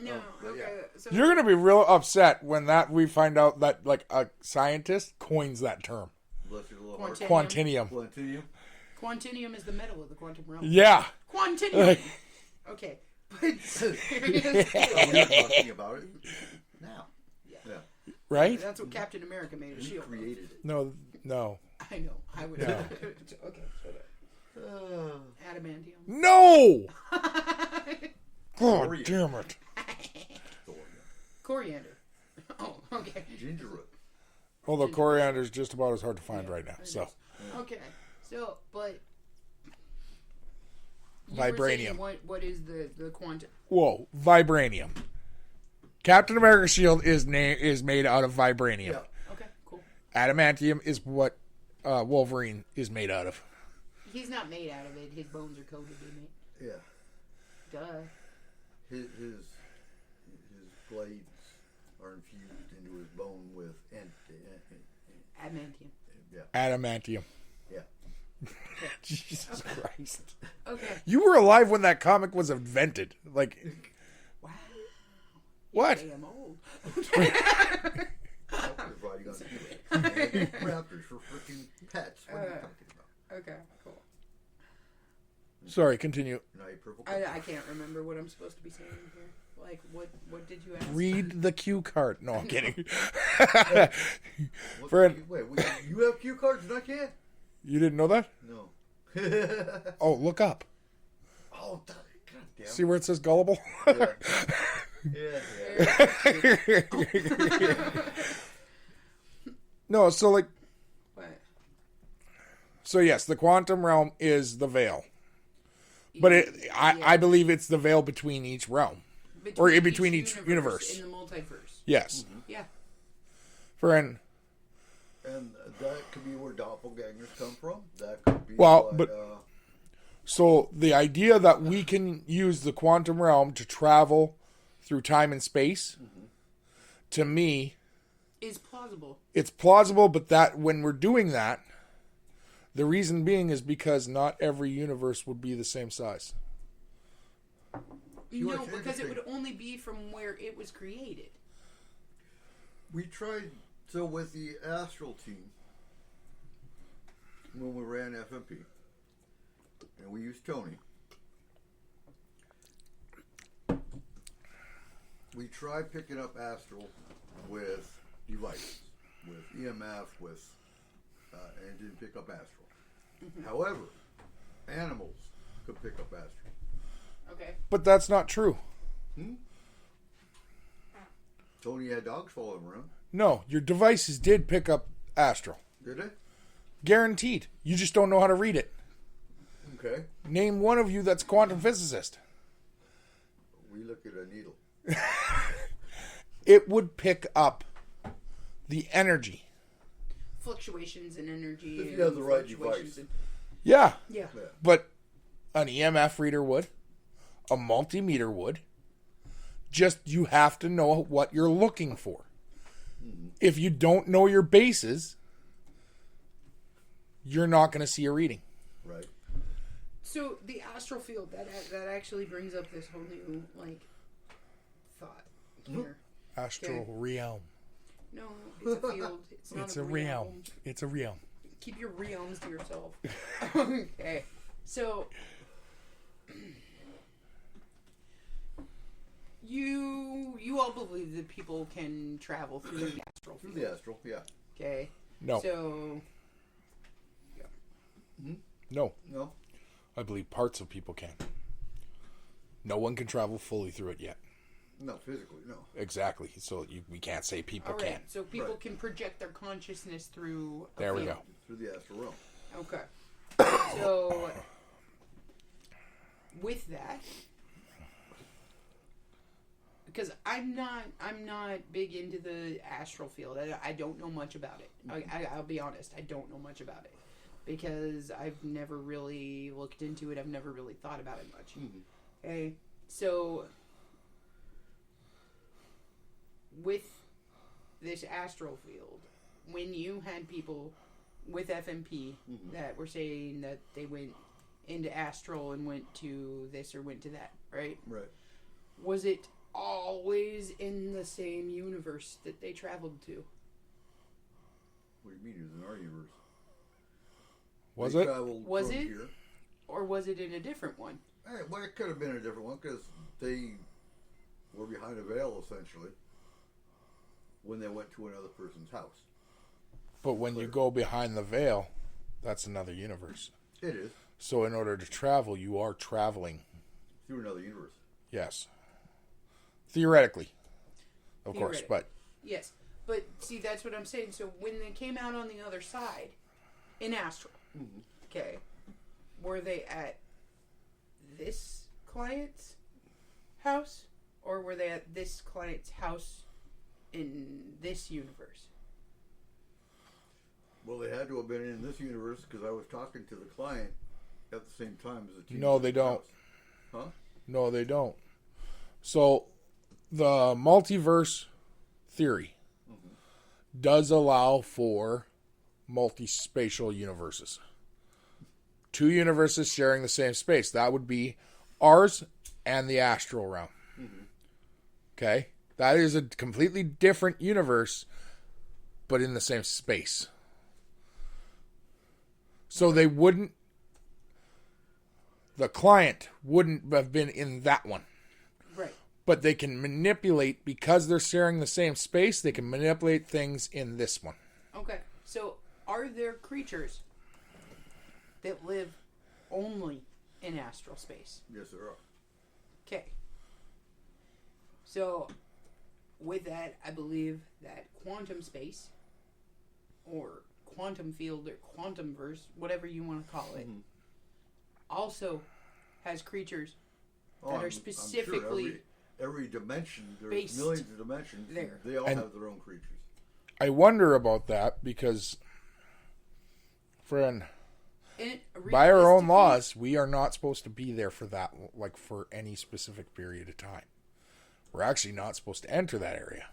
No. but Okay. So You're gonna be real upset when we find out that like a scientist coins that term. Bless your little heart. Quantinium. Quantinium. Quantinium. Quantinium is the metal of the quantum realm. Yeah. Quantinium. Okay. But Oh, we're talking about it now. Yeah. Right? that's what Captain America made a We shield. created it. No. I know. I would. No. Okay. Shut up. Adamantium. No. God Coriander. damn it. Coriander. Oh, okay. Ginger root. Although coriander is just about as hard to find right now. So Okay. So, but you were Vibranium. saying what is the quantum? whoa, vibranium. Captain America's shield is made out of vibranium. Yeah. Okay, cool. Adamantium is what Wolverine is made out of. He's not made out of it. His bones are coated in it. Yeah. Duh. His blades are infused into his bone with Adamantium. Adamantium. Yeah. Jesus Christ. Okay. You were alive when that comic was invented. Like, Wow. what? I am old. Raptors riding on the raptors for freaking pets. What are you talking about? Okay, cool. Sorry, continue. Now you purple. I can't remember what I'm supposed to be saying here. Like, what did you ask? Read the cue card. No, I'm kidding. What- Fred. Wait, you have cue cards and I can't? You didn't know that? No. Oh, look up. Oh, God damn. See where it says gullible? Yeah. No, so like, What? so yes, the quantum realm is the veil. But I believe it's the veil between each realm. Or in between each universe. In the multiverse. Yes. Yeah. Friend. And that could be where doppelgangers come from. That could be Well, what, but- So the idea that we can use the quantum realm to travel through time and space, to me, Is plausible. it's plausible, but that when we're doing that, the reason being is because not every universe would be the same size. You know, No, it's because it would interesting. only be from where it was created. we tried, so with the Astral team, when we ran FMP, and we used Tony, we tried picking up Astral with devices, with EMF, and it didn't pick up Astral. However, animals could pick up Astral. Okay. But that's not true. Tony had dogs following around. No, your devices did pick up astral. Did they? Guaranteed. You just don't know how to read it. Okay. Name one of you that's a quantum physicist. We look at a needle. It would pick up the energy. Fluctuations in energy. If you and have the right fluctuations device. Yeah, Yeah. but an EMF reader would. A multimeter would. Just you have to know what you're looking for. If you don't know your bases, you're not going to see a reading. Right. So the astral field that actually brings up this whole new thought here. Astral realm. No, it's a field. It's not It's a realm. It's a realm. Keep your realms to yourself. Okay. So you all believe that people can travel through the astral Through field. the Astral, yeah. Okay. No. So No. No? I believe parts of people can. No one can travel fully through it yet. No, physically, no. Exactly. So we can't say people all right. can. So people Right. can project their consciousness through. A There we field. go. Through the Astral realm. Okay. So with that, because I'm not big into the astral field. I don't know much about it. I'll be honest. I don't know much about it because I've never really looked into it. I've never really thought about it much. Okay. So with this astral field, when you had people with FMP that were saying that they went into astral and went to this or went to that, right? Right. Was it always in the same universe that they traveled to? What do you mean? It was in our universe. Was They it? traveled Was from it? Here. Or was it in a different one? Hey, well, it could have been a different one because they were behind a veil, essentially, when they went to another person's house. But when you go behind the veil, that's another universe. It is. So in order to travel, you are traveling. Through another universe. Yes. Theoretically. Of course, Theoretically. but Yes. But see, that's what I'm saying. So when they came out on the other side, in astral, okay, were they at this client's house? Or were they at this client's house in this universe? Well, they had to have been in this universe because I was talking to the client at the same time as the team. No, was they in the don't. house. Huh? no, they don't. So the multiverse theory does allow for multi-spatial universes. Two universes sharing the same space. That would be ours and the astral realm. Okay? That is a completely different universe, but in the same space. So they wouldn't, the client wouldn't have been in that one. Right. But they can manipulate, because they're sharing the same space, they can manipulate things in this one. Okay. So, are there creatures that live only in astral space? Yes, there are. Okay. So, with that, I believe that quantum space, or quantum field, or quantum verse, whatever you want to call it, also has creatures that are I'm specifically sure every dimension, there's based millions of dimensions. there. They all And- have their own creatures. I wonder about that because, friend, by our own realistically- laws, we are not supposed to be there for that, like for any specific period of time. We're actually not supposed to enter that area.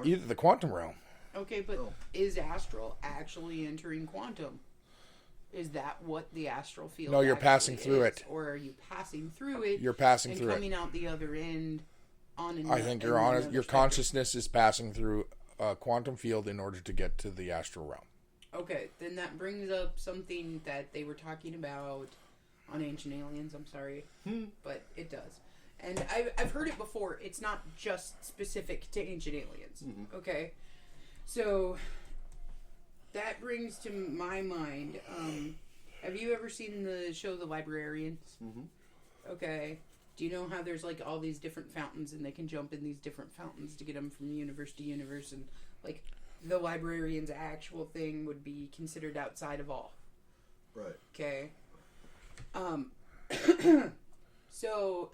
Either the quantum realm. Okay, but Oh. is astral actually entering quantum? Is that what the astral field? No, you're actually passing through is? it. Or are you passing through it? You're passing and through it. coming out the other end on I think you're honest. Your consciousness is passing through a quantum field in order to get to the astral realm. Okay, then that brings up something that they were talking about on Ancient Aliens. I'm sorry, but it does. And I've heard it before. It's not just specific to Ancient Aliens. Okay, so that brings to my mind. Have you ever seen the show The Librarians? Okay. Do you know how there's like all these different fountains, and they can jump in these different fountains to get them from universe to universe, and like the librarian's actual thing would be considered outside of all. Right. Okay. So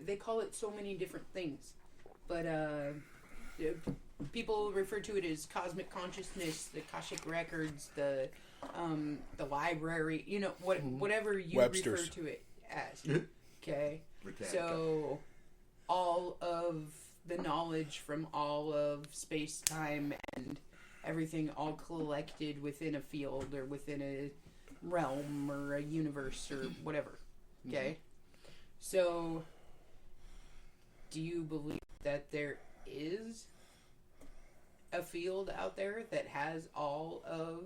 they call it so many different things, but people refer to it as cosmic consciousness, the Akashic records, the library. You know, whatever you Webster's. refer to it as. Okay. Britannica. So all of the knowledge from all of space, time, and everything all collected within a field or within a realm or a universe or whatever. Okay? So, do you believe that there is a field out there that has all of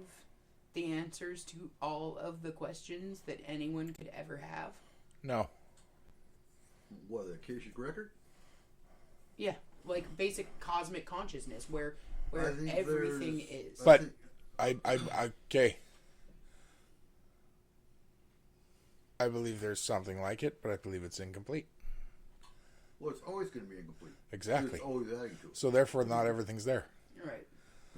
the answers to all of the questions that anyone could ever have? No. What, the Akashic record? Yeah, like basic cosmic consciousness where I think everything there's- is. But okay. I believe there's something like it, but I believe it's incomplete. Well, it's always going to be incomplete. Exactly. It's always adding to it. So therefore, not everything's there. Right.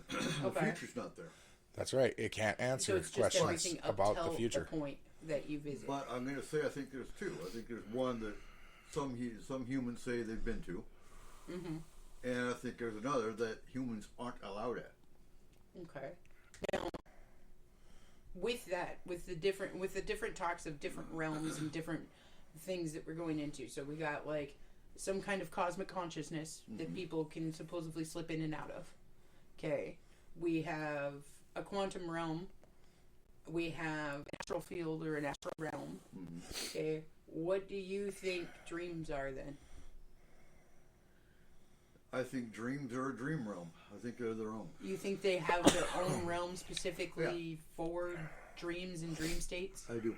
The Okay. future's not there. That's right. It can't So answer it's just questions everything up about till the future. the point that you visit. But I'm going to say I think there's two. I think there's one that some humans say they've been to, and I think there's another that humans aren't allowed at. Okay. Now, with that, with the different talks of different realms and different things that we're going into, so we got like some kind of cosmic consciousness that people can supposedly slip in and out of. Okay. We have a quantum realm. We have an astral field or an astral realm. Okay. What do you think dreams are then? I think dreams are a dream realm. I think they're their own. You think they have their own realm specifically for dreams and dream states? I do.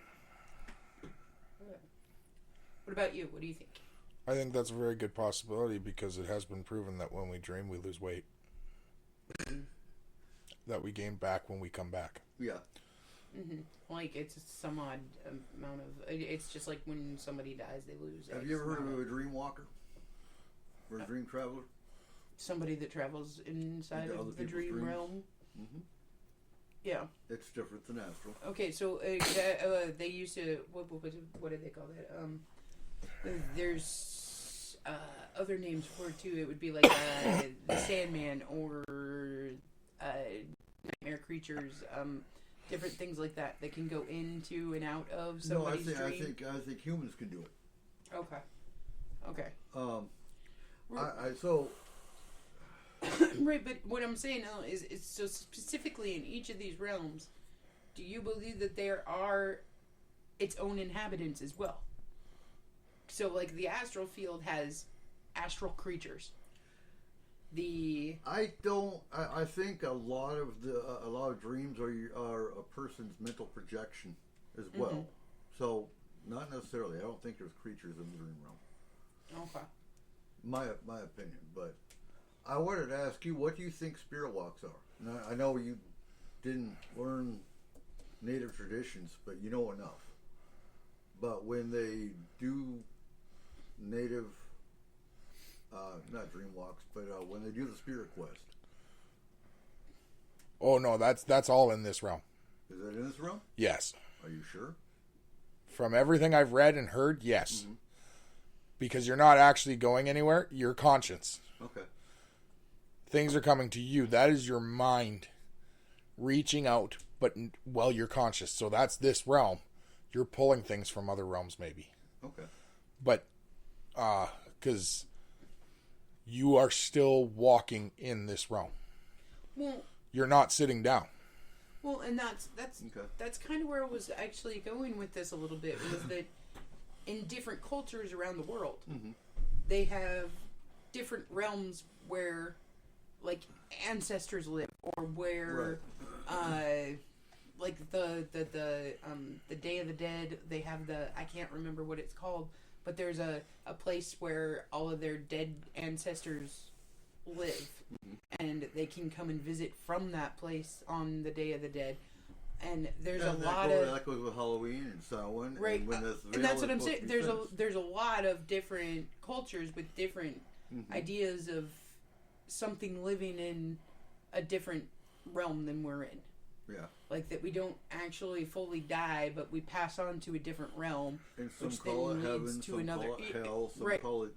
What about you? What do you think? I think that's a very good possibility because it has been proven that when we dream, we lose weight. That we gain back when we come back. Yeah. Like it's some odd amount of. It's just like when somebody dies, they lose. Have X you ever heard amount of a dream walker? Or a dream traveler? somebody that travels inside Into other of the people's dream dreams? realm? Mhm. Yeah. It's different than astral. Okay, so they used to what did they call that? There's other names for it too. It would be like the Sandman or nightmare creatures, different things like that that can go into and out of No, I somebody's dream. think humans can do it. Okay. Okay. So Right, but what I'm saying now is so specifically in each of these realms, do you believe that there are its own inhabitants as well? So, like, the astral field has astral creatures. I don't. I think a lot of dreams are a person's mental projection as well. So not necessarily. I don't think there's creatures in the dream realm. Okay. My opinion, but I wanted to ask you, what do you think spirit walks are? Now, I know you didn't learn native traditions, but you know enough. But when they do native, not dream walks, but when they do the spirit quest, Oh no, that's all in this realm. is that in this realm? Yes. Are you sure? From everything I've read and heard, yes. Because you're not actually going anywhere. You're conscious. Okay. Things are coming to you. That is your mind reaching out, but while you're conscious. So that's this realm. You're pulling things from other realms, maybe. Okay. But, because you are still walking in this realm. Well, You're not sitting down. well, and that's Okay. that's kind of where I was actually going with this a little bit, was that in different cultures around the world, they have different realms where, like, ancestors live, or where, like the Day of the Dead, they have I can't remember what it's called, but there's a place where all of their dead ancestors live, and they can come and visit from that place on the Day of the Dead. And there's a lot of that goes with Halloween and Samhain, right, and when and that's what I'm saying. There's a lot of different cultures with different ideas of something living in a different realm than we're in. Yeah. Like that we don't actually fully die, but we pass on to a different realm. And some which call then it leads heaven, to some another call it hell, some right. call it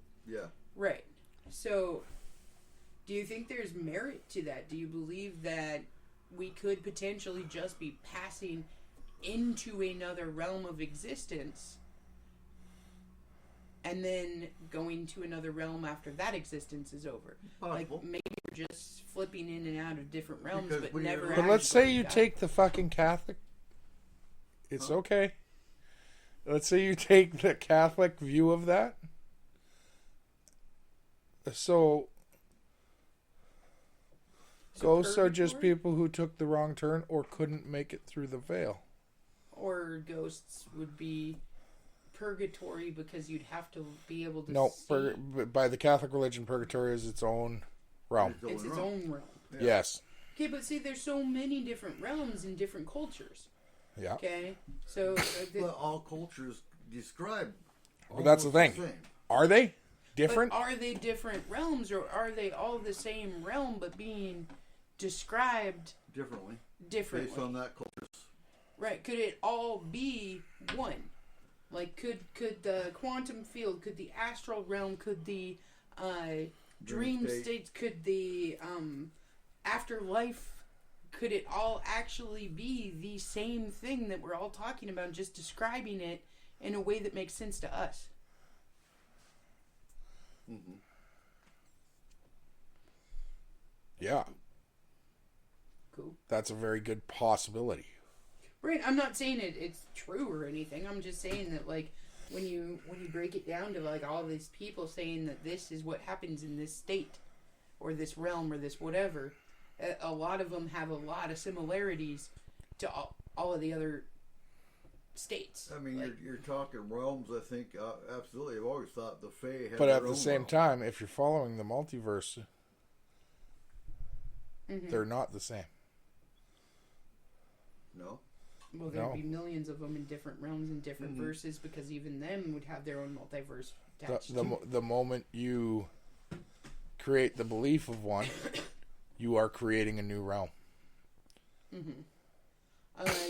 Right. So, do you think there's merit to that? Do you believe that we could potentially just be passing into another realm of existence and then going to another realm after that existence is over? Possible. Like maybe we're just flipping in and out of different realms, Because but when never. you're- But let's say actually you die. take the fucking Catholic. It's okay. Let's say you take the Catholic view of that. So ghosts are just purgatory? people who took the wrong turn or couldn't make it through the veil. Or ghosts would be purgatory because you'd have to be able to No, see. by the Catholic religion, purgatory is its own realm. It's its own realm. Yeah. Yes. Okay, but see, there's so many different realms in different cultures. Yeah. Okay, so Well, all cultures describe. But that's the almost thing. Uh, same. Are they different? But are they different realms, or are they all the same realm but being described Differently, differently? based on that culture. Right? Could it all be one? Like, could the quantum field, could the astral realm, could the dream state. states, could the afterlife, could it all actually be the same thing that we're all talking about, just describing it in a way that makes sense to us? Yeah. Cool. That's a very good possibility. Right, I'm not saying it's true or anything. I'm just saying that, like, when you break it down to, like, all these people saying that this is what happens in this state or this realm or this whatever, a lot of them have a lot of similarities to all of the other states. I mean, Like, you're talking realms. I think absolutely. I've always thought the Fae had But their at the own same realm. time, if you're following the multiverse, they're not the same. No. well, there'd no. be millions of them in different realms and different verses, because even them would have their own multiverse attached. The moment you create the belief of one, you are creating a new realm.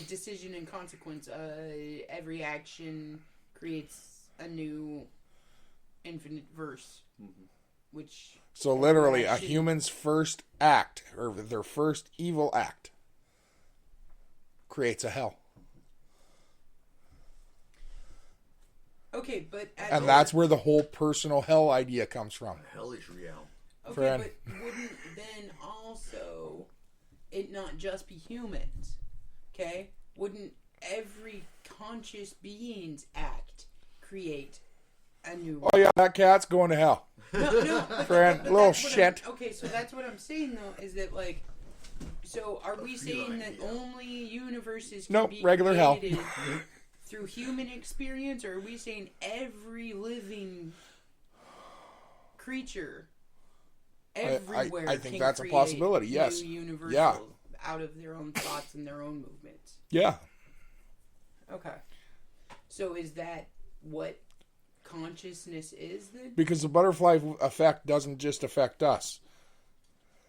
Decision and consequence. Every action creates a new infinite verse, which So literally, a action- human's first act, or their first evil act, creates a hell. okay. Okay, but And that's where the whole personal hell idea comes from. Hellish realm. okay, friend. but wouldn't then also it not just be humans? Okay, wouldn't every conscious being's act create a new? Oh yeah, that cat's going to hell. No, Friend, but little that's what shit. okay, so that's what I'm saying though, is that like, so are we saying that yeah. only universes can Nope, be regular hell. created through human experience, or are we saying every living creature everywhere? I think can that's a create possibility, yes. new universals Yeah. out of their own thoughts and their own movements. Yeah. Okay, so is that what consciousness is then? Because the butterfly effect doesn't just affect us.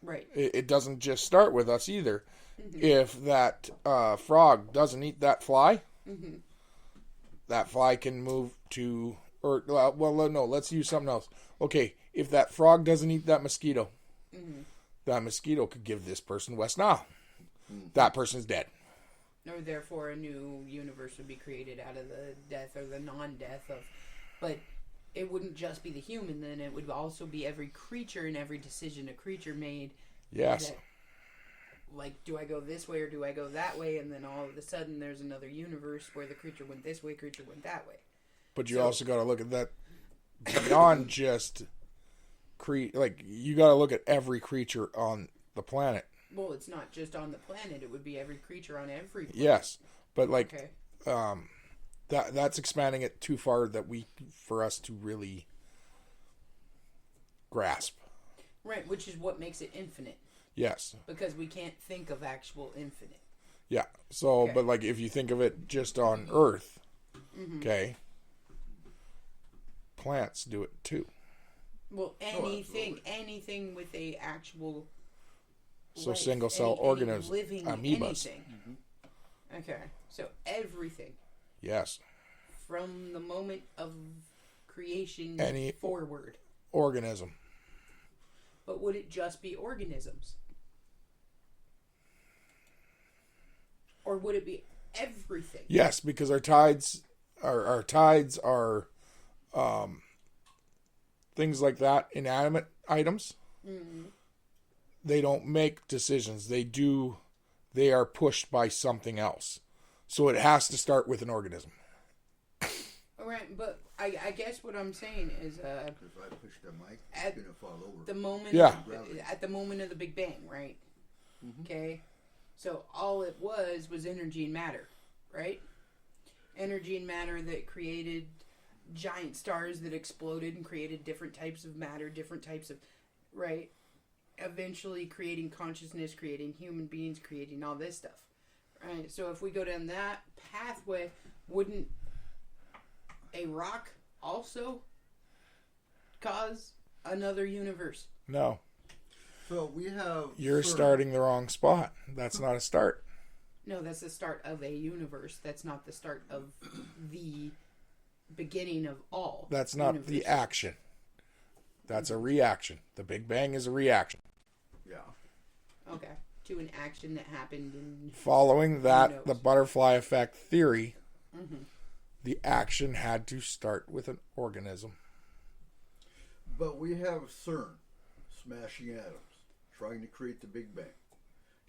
Right. It doesn't just start with us either. If that frog doesn't eat that fly, that fly can move to, or well, no, let's use something else. Okay, if that frog doesn't eat that mosquito, that mosquito could give this person West Nile. That person's dead. Or therefore a new universe would be created out of the death or the non-death of, but it wouldn't just be the human then, it would also be every creature and every decision a creature made. Yes. That, like, do I go this way or do I go that way? And then all of a sudden there's another universe where the creature went this way, creature went that way. But you So- also got to look at that beyond just like you got to look at every creature on the planet. Well, it's not just on the planet, it would be every creature on every planet. Yes, but like Okay. that's expanding it too far for us to really grasp. Right, which is what makes it infinite. Yes. Because we can't think of actual infinite. Yeah. So, Okay. but like if you think of it just on Earth, okay, plants do it too. Well, absolutely. anything with a actual So life, single cell any organisms, living amoebas. anything. Okay, so everything Yes. from the moment of creation Any- forward. Organism. But would it just be organisms? Or would it be everything? Yes, because our tides are things like that, inanimate items. They don't make decisions. They are pushed by something else. So it has to start with an organism. All right, but I guess what I'm saying is If I push the mic, At it's gonna fall over. the moment Yeah. at the moment of the Big Bang, right? Okay, so all it was energy and matter, right? Energy and matter that created giant stars that exploded and created different types of matter, different types of, right? Eventually creating consciousness, creating human beings, creating all this stuff, right? So if we go down that pathway, wouldn't a rock also cause another universe? No, So we have. you're certain- starting the wrong spot. That's not a start. No, that's the start of a universe. That's not the start of the beginning of all. That's not the universes. action. That's a reaction. The Big Bang is a reaction. Yeah. Okay. To an action that happened in. Following that, knows? the butterfly effect theory, the action had to start with an organism. But we have CERN smashing atoms, trying to create the Big Bang.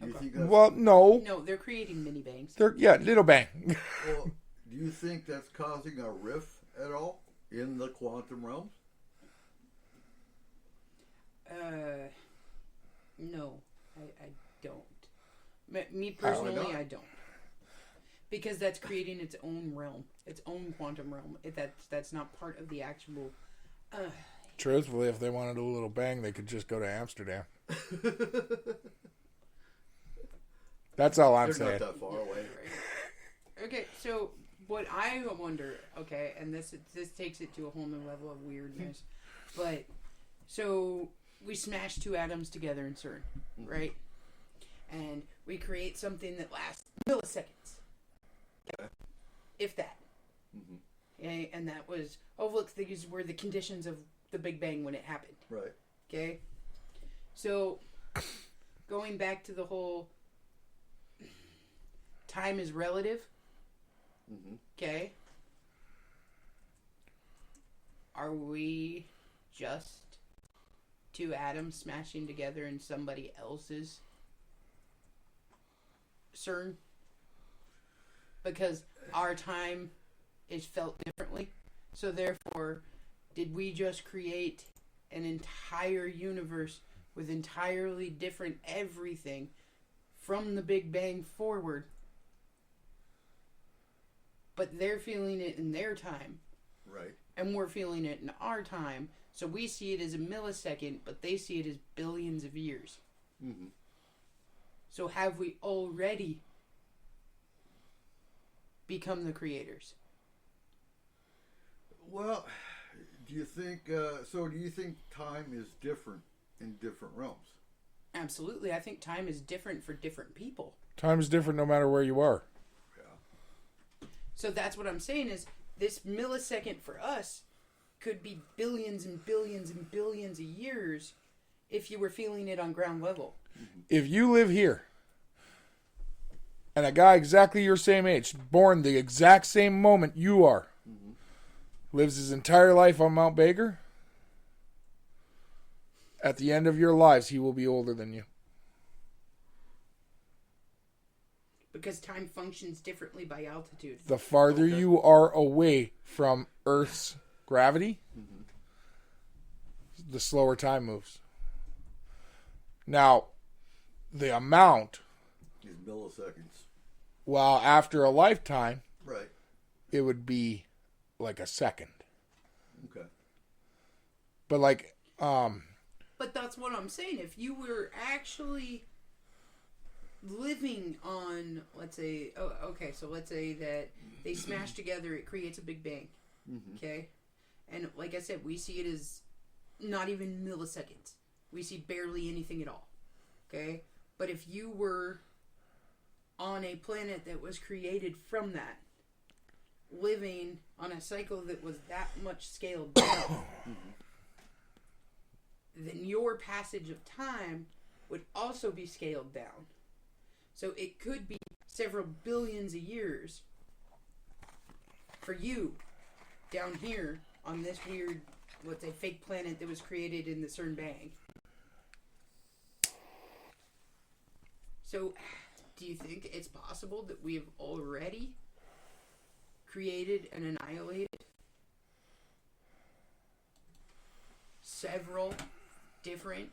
Do you think that's, Well, no. No, they're creating mini bangs. Little bang. well, do you think that's causing a rift at all in the quantum realms? No, I don't. Me personally, not? I don't. Because that's creating its own realm, its own quantum realm. That's not part of the actual. Truthfully, if they wanted a little bang, they could just go to Amsterdam. That's all I'm They're saying. not that far away. Okay, so what I wonder, okay, and this takes it to a whole new level of weirdness, but so we smash two atoms together in CERN, right? And we create something that lasts milliseconds, if that. Okay, and that was look, these were the conditions of the Big Bang when it happened. Right. Okay, so going back to the whole time is relative. Okay. are we just two atoms smashing together in somebody else's CERN? Because our time is felt differently. So therefore, did we just create an entire universe with entirely different everything from the Big Bang forward? But they're feeling it in their time. Right. And we're feeling it in our time. So we see it as a millisecond, but they see it as billions of years. Mm-hmm. So have we already become the creators? Well, do you think? Do you think time is different in different realms? Absolutely. I think time is different for different people. Time is different no matter where you are. Yeah. So that's what I'm saying is this millisecond for us could be billions and billions and billions of years if you were feeling it on ground level. If you live here and a guy exactly your same age, born the exact same moment you are, lives his entire life on Mount Baker, at the end of your lives, he will be older than you. Because time functions differently by altitude. The farther you are away from Earth's gravity, the slower time moves. Now, the amount, Is milliseconds. well, after a lifetime, Right. it would be like a second. Okay. But like, But that's what I'm saying. If you were actually living on, let's say, so let's say that they smash together, it creates a Big Bang. Okay? And like I said, we see it as not even milliseconds. We see barely anything at all. Okay? But if you were on a planet that was created from that, living on a cycle that was that much scaled down, then your passage of time would also be scaled down. So it could be several billions of years for you down here on this weird, let's say, fake planet that was created in the CERN Bang. So, do you think it's possible that we have already created and annihilated several different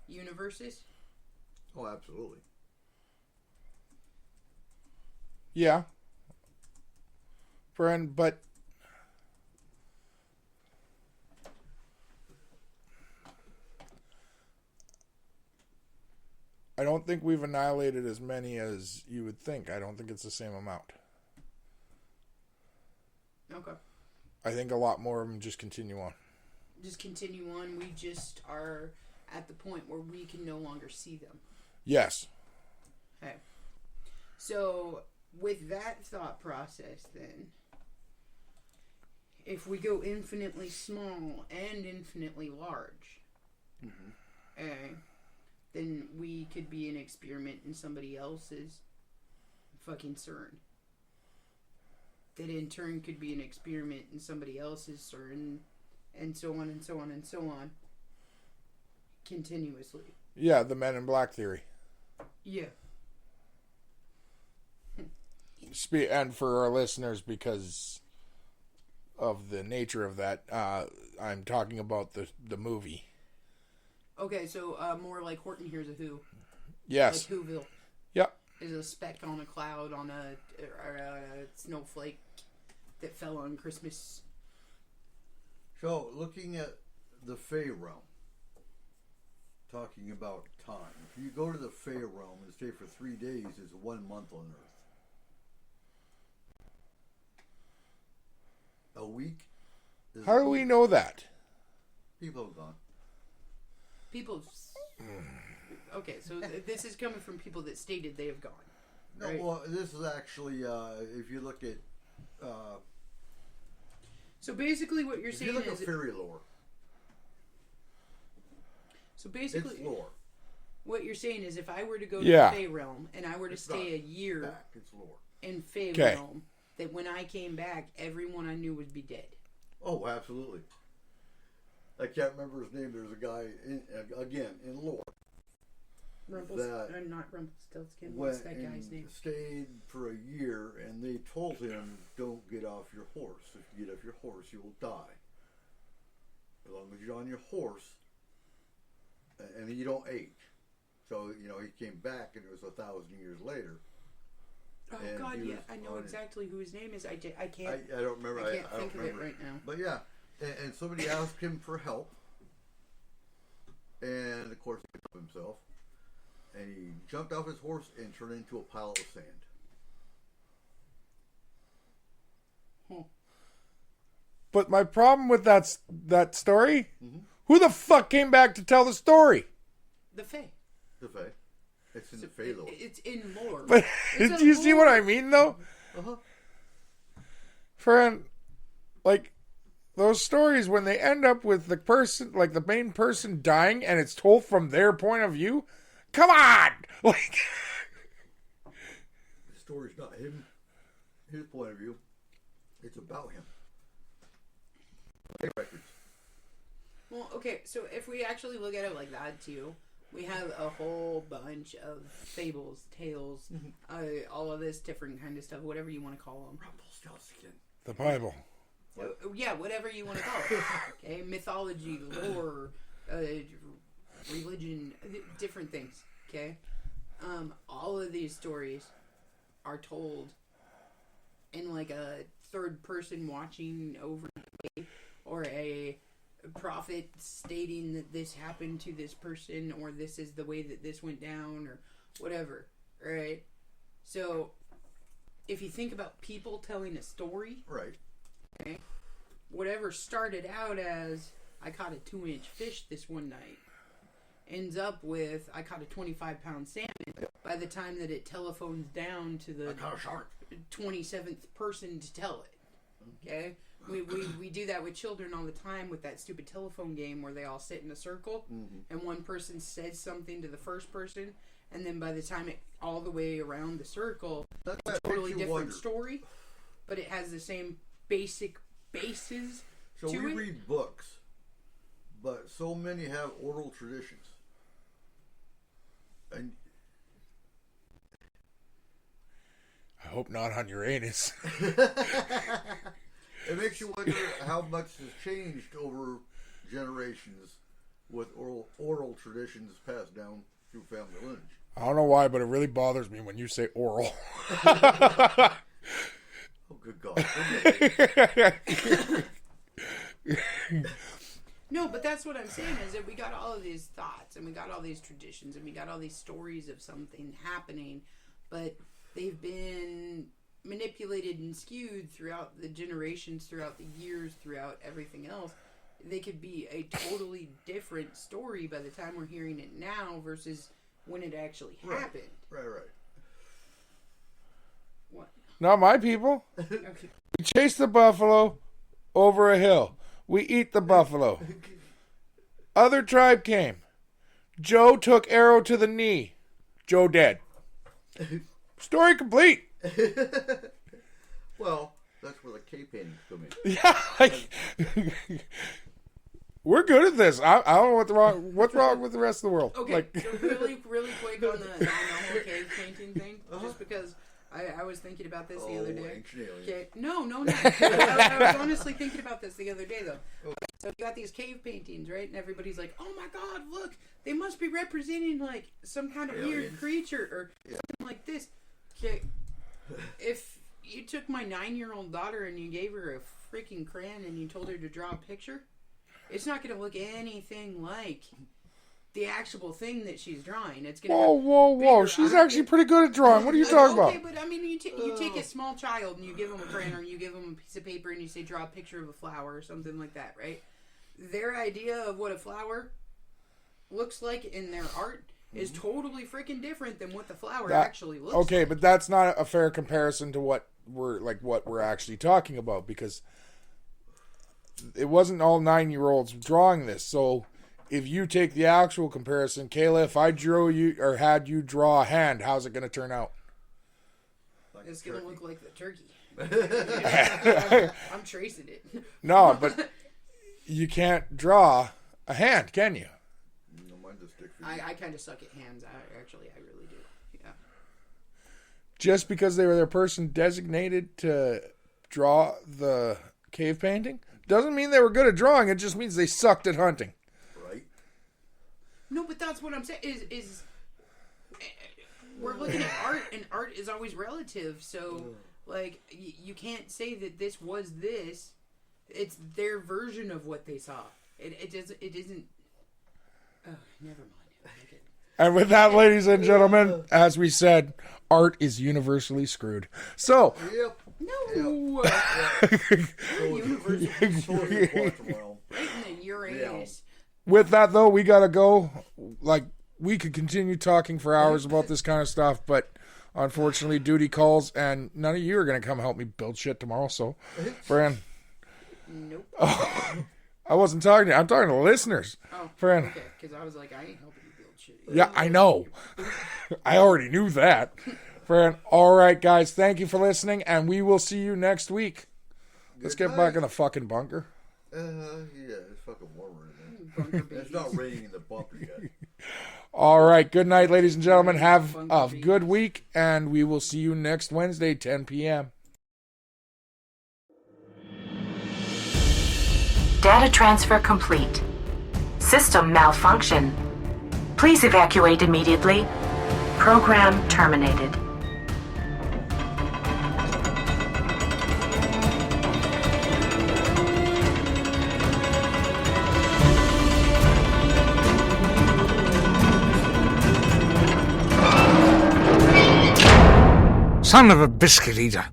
universes? Oh, absolutely. yeah. Friend, but I don't think we've annihilated as many as you would think. I don't think it's the same amount. Okay. I think a lot more of them just continue on. Just continue on. We just are at the point where we can no longer see them. Yes. Okay. So, with that thought process, then, if we go infinitely small and infinitely large, then we could be an experiment in somebody else's fucking CERN. That in turn could be an experiment in somebody else's CERN, and so on and so on and so on, continuously. Yeah, the Men in Black theory. Yeah. And for our listeners, because of the nature of that, I'm talking about the movie. Okay, so more like Horton Hears a Who. Yes. Like Whoville. Yep. Is a speck on a cloud on a snowflake that fell on Christmas. So, looking at the Fey realm, talking about time. If you go to the Fey realm and stay for 3 days, is 1 month on Earth. A week is How do we know that? people have gone. People. Okay, so this is coming from people that stated they have gone. No, Right. well, this is actually if you look at So basically, what you're if you saying look at is. fairy lore, So it's basically, lore. what you're saying is if I were to go to Yeah. the Fey realm and I were to It's stay not a year Back, it's lore. in Fey Okay. realm, that when I came back, everyone I knew would be dead. Oh, absolutely. I can't remember his name. There's a guy in lore Not Rumpelstiltskin. went What's that guy's and name? stayed for a year, and they told him, "Don't get off your horse. If you get off your horse, you will die. As long as you're on your horse, and you don't age." So he came back, and it was 1,000 years later. Oh And God, he yeah, was I know on exactly who his name is. I can't. I don't remember. I can't I don't think of it remember. right now. But yeah, and somebody asked him for help, and of course he could help himself, and he jumped off his horse and turned into a pile of sand. But my problem with that story, who the fuck came back to tell the story? The Fae. The Fae. It's in the Fae lore. It's in lore. But It's do a you see what lore. I mean, though? Uh-huh. Friend, like, those stories, when they end up with the person, like the main person dying, and it's told from their point of view, come on! Like, The story's not his point of view. It's about him. Fae records. Well, okay, so if we actually look at it like that too, we have a whole bunch of fables, tales, all of this different kind of stuff, whatever you want to call them. Rumpelstiltskin. the Bible. Yeah, whatever you want to call it. Okay, mythology, lore, religion, different things. Okay, all of these stories are told in like a third person watching over, or a prophet stating that this happened to this person, or this is the way that this went down, or whatever. Right? So, if you think about people telling a story, Right. okay, whatever started out as I caught a 2-inch fish this one night ends up with I caught a 25-pound salmon by the time that it telephones down to the I caught a shark. 27th person to tell it. Okay? We do that with children all the time with that stupid telephone game where they all sit in a circle and one person says something to the first person, and then by the time it all the way around the circle, That it's a totally makes you different wonder. story, but it has the same basic bases So to we it. read books, but so many have oral traditions. And I hope not on your anus. it makes you wonder how much has changed over generations with oral traditions passed down through family lineage. I don't know why, but it really bothers me when you say oral. Oh, good God. No, but that's what I'm saying is that we got all of these thoughts and we got all these traditions and we got all these stories of something happening, but they've been manipulated and skewed throughout the generations, throughout the years, throughout everything else. They could be a totally different story by the time we're hearing it now versus when it actually happened. Right. What? Not my people. Okay. We chase the buffalo over a hill. We eat the buffalo. Other tribe came. Joe took arrow to the knee. Joe dead. Story complete. Well, that's where the cave paintings come in. Yeah, like, we're good at this. I don't know what's wrong with the rest of the world. Okay, Like, so really quick on the whole cave painting thing, just because I was thinking about this the other day. Ancient aliens. Okay, no. I was honestly thinking about this the other day, though. So you got these cave paintings, right? And everybody's like, "Oh my God, look! They must be representing like some kind of weird Aliens. creature or something like this." Okay, if you took my 9-year-old daughter and you gave her a freaking crayon and you told her to draw a picture, it's not going to look anything like the actual thing that she's drawing. It's going to whoa. bigger She's eyes. actually pretty good at drawing. What are you talking Okay, about? but I mean, you take a small child and you give them a crayon or you give them a piece of paper and you say, draw a picture of a flower or something like that, right? Their idea of what a flower looks like in their art is totally freaking different than what the flower actually looks like. Okay, but that's not a fair comparison to what we're actually talking about, because it wasn't all 9-year-olds drawing this. So if you take the actual comparison, Kayla, if I drew you or had you draw a hand, how's it going to turn out? Like It's a going to turkey. look like the turkey. I'm I'm tracing it. No, but you can't draw a hand, can you? No, mine's a stick figure. I kind of suck at hands. I really do. Yeah. Just because they were the person designated to draw the cave painting doesn't mean they were good at drawing. It just means they sucked at hunting. Right? No, but that's what I'm saying. Is we're looking at art, and art is always relative. So, like, you can't say that this was this. It's their version of what they saw. It isn't. Oh, never mind. Okay. And with that, ladies and gentlemen, as we said, art is universally screwed. So, Yep. No. Universal. Totally a quantum realm. Right in the Uranus. with that, though, we got to go. Like, we could continue talking for hours about this kind of stuff, but unfortunately, duty calls, and none of you are going to come help me build shit tomorrow. So, Fran. Nope. I wasn't talking to you. I'm talking to the listeners. Oh, Fran. okay. Because I was like, I ain't helping you build shit. Yeah, I know. I already knew that. Fran, all right, guys. Thank you for listening, and we will see you next week. Let's get back in the fucking bunker. Yeah, it's fucking warmer in Bunker there. It's babies. not raining in the bunker yet. All right. Good night, ladies and gentlemen. Have a good week, and we will see you next Wednesday, 10 p.m. Data transfer complete. System malfunction. Please evacuate immediately. Program terminated. Son of a biscuit eater.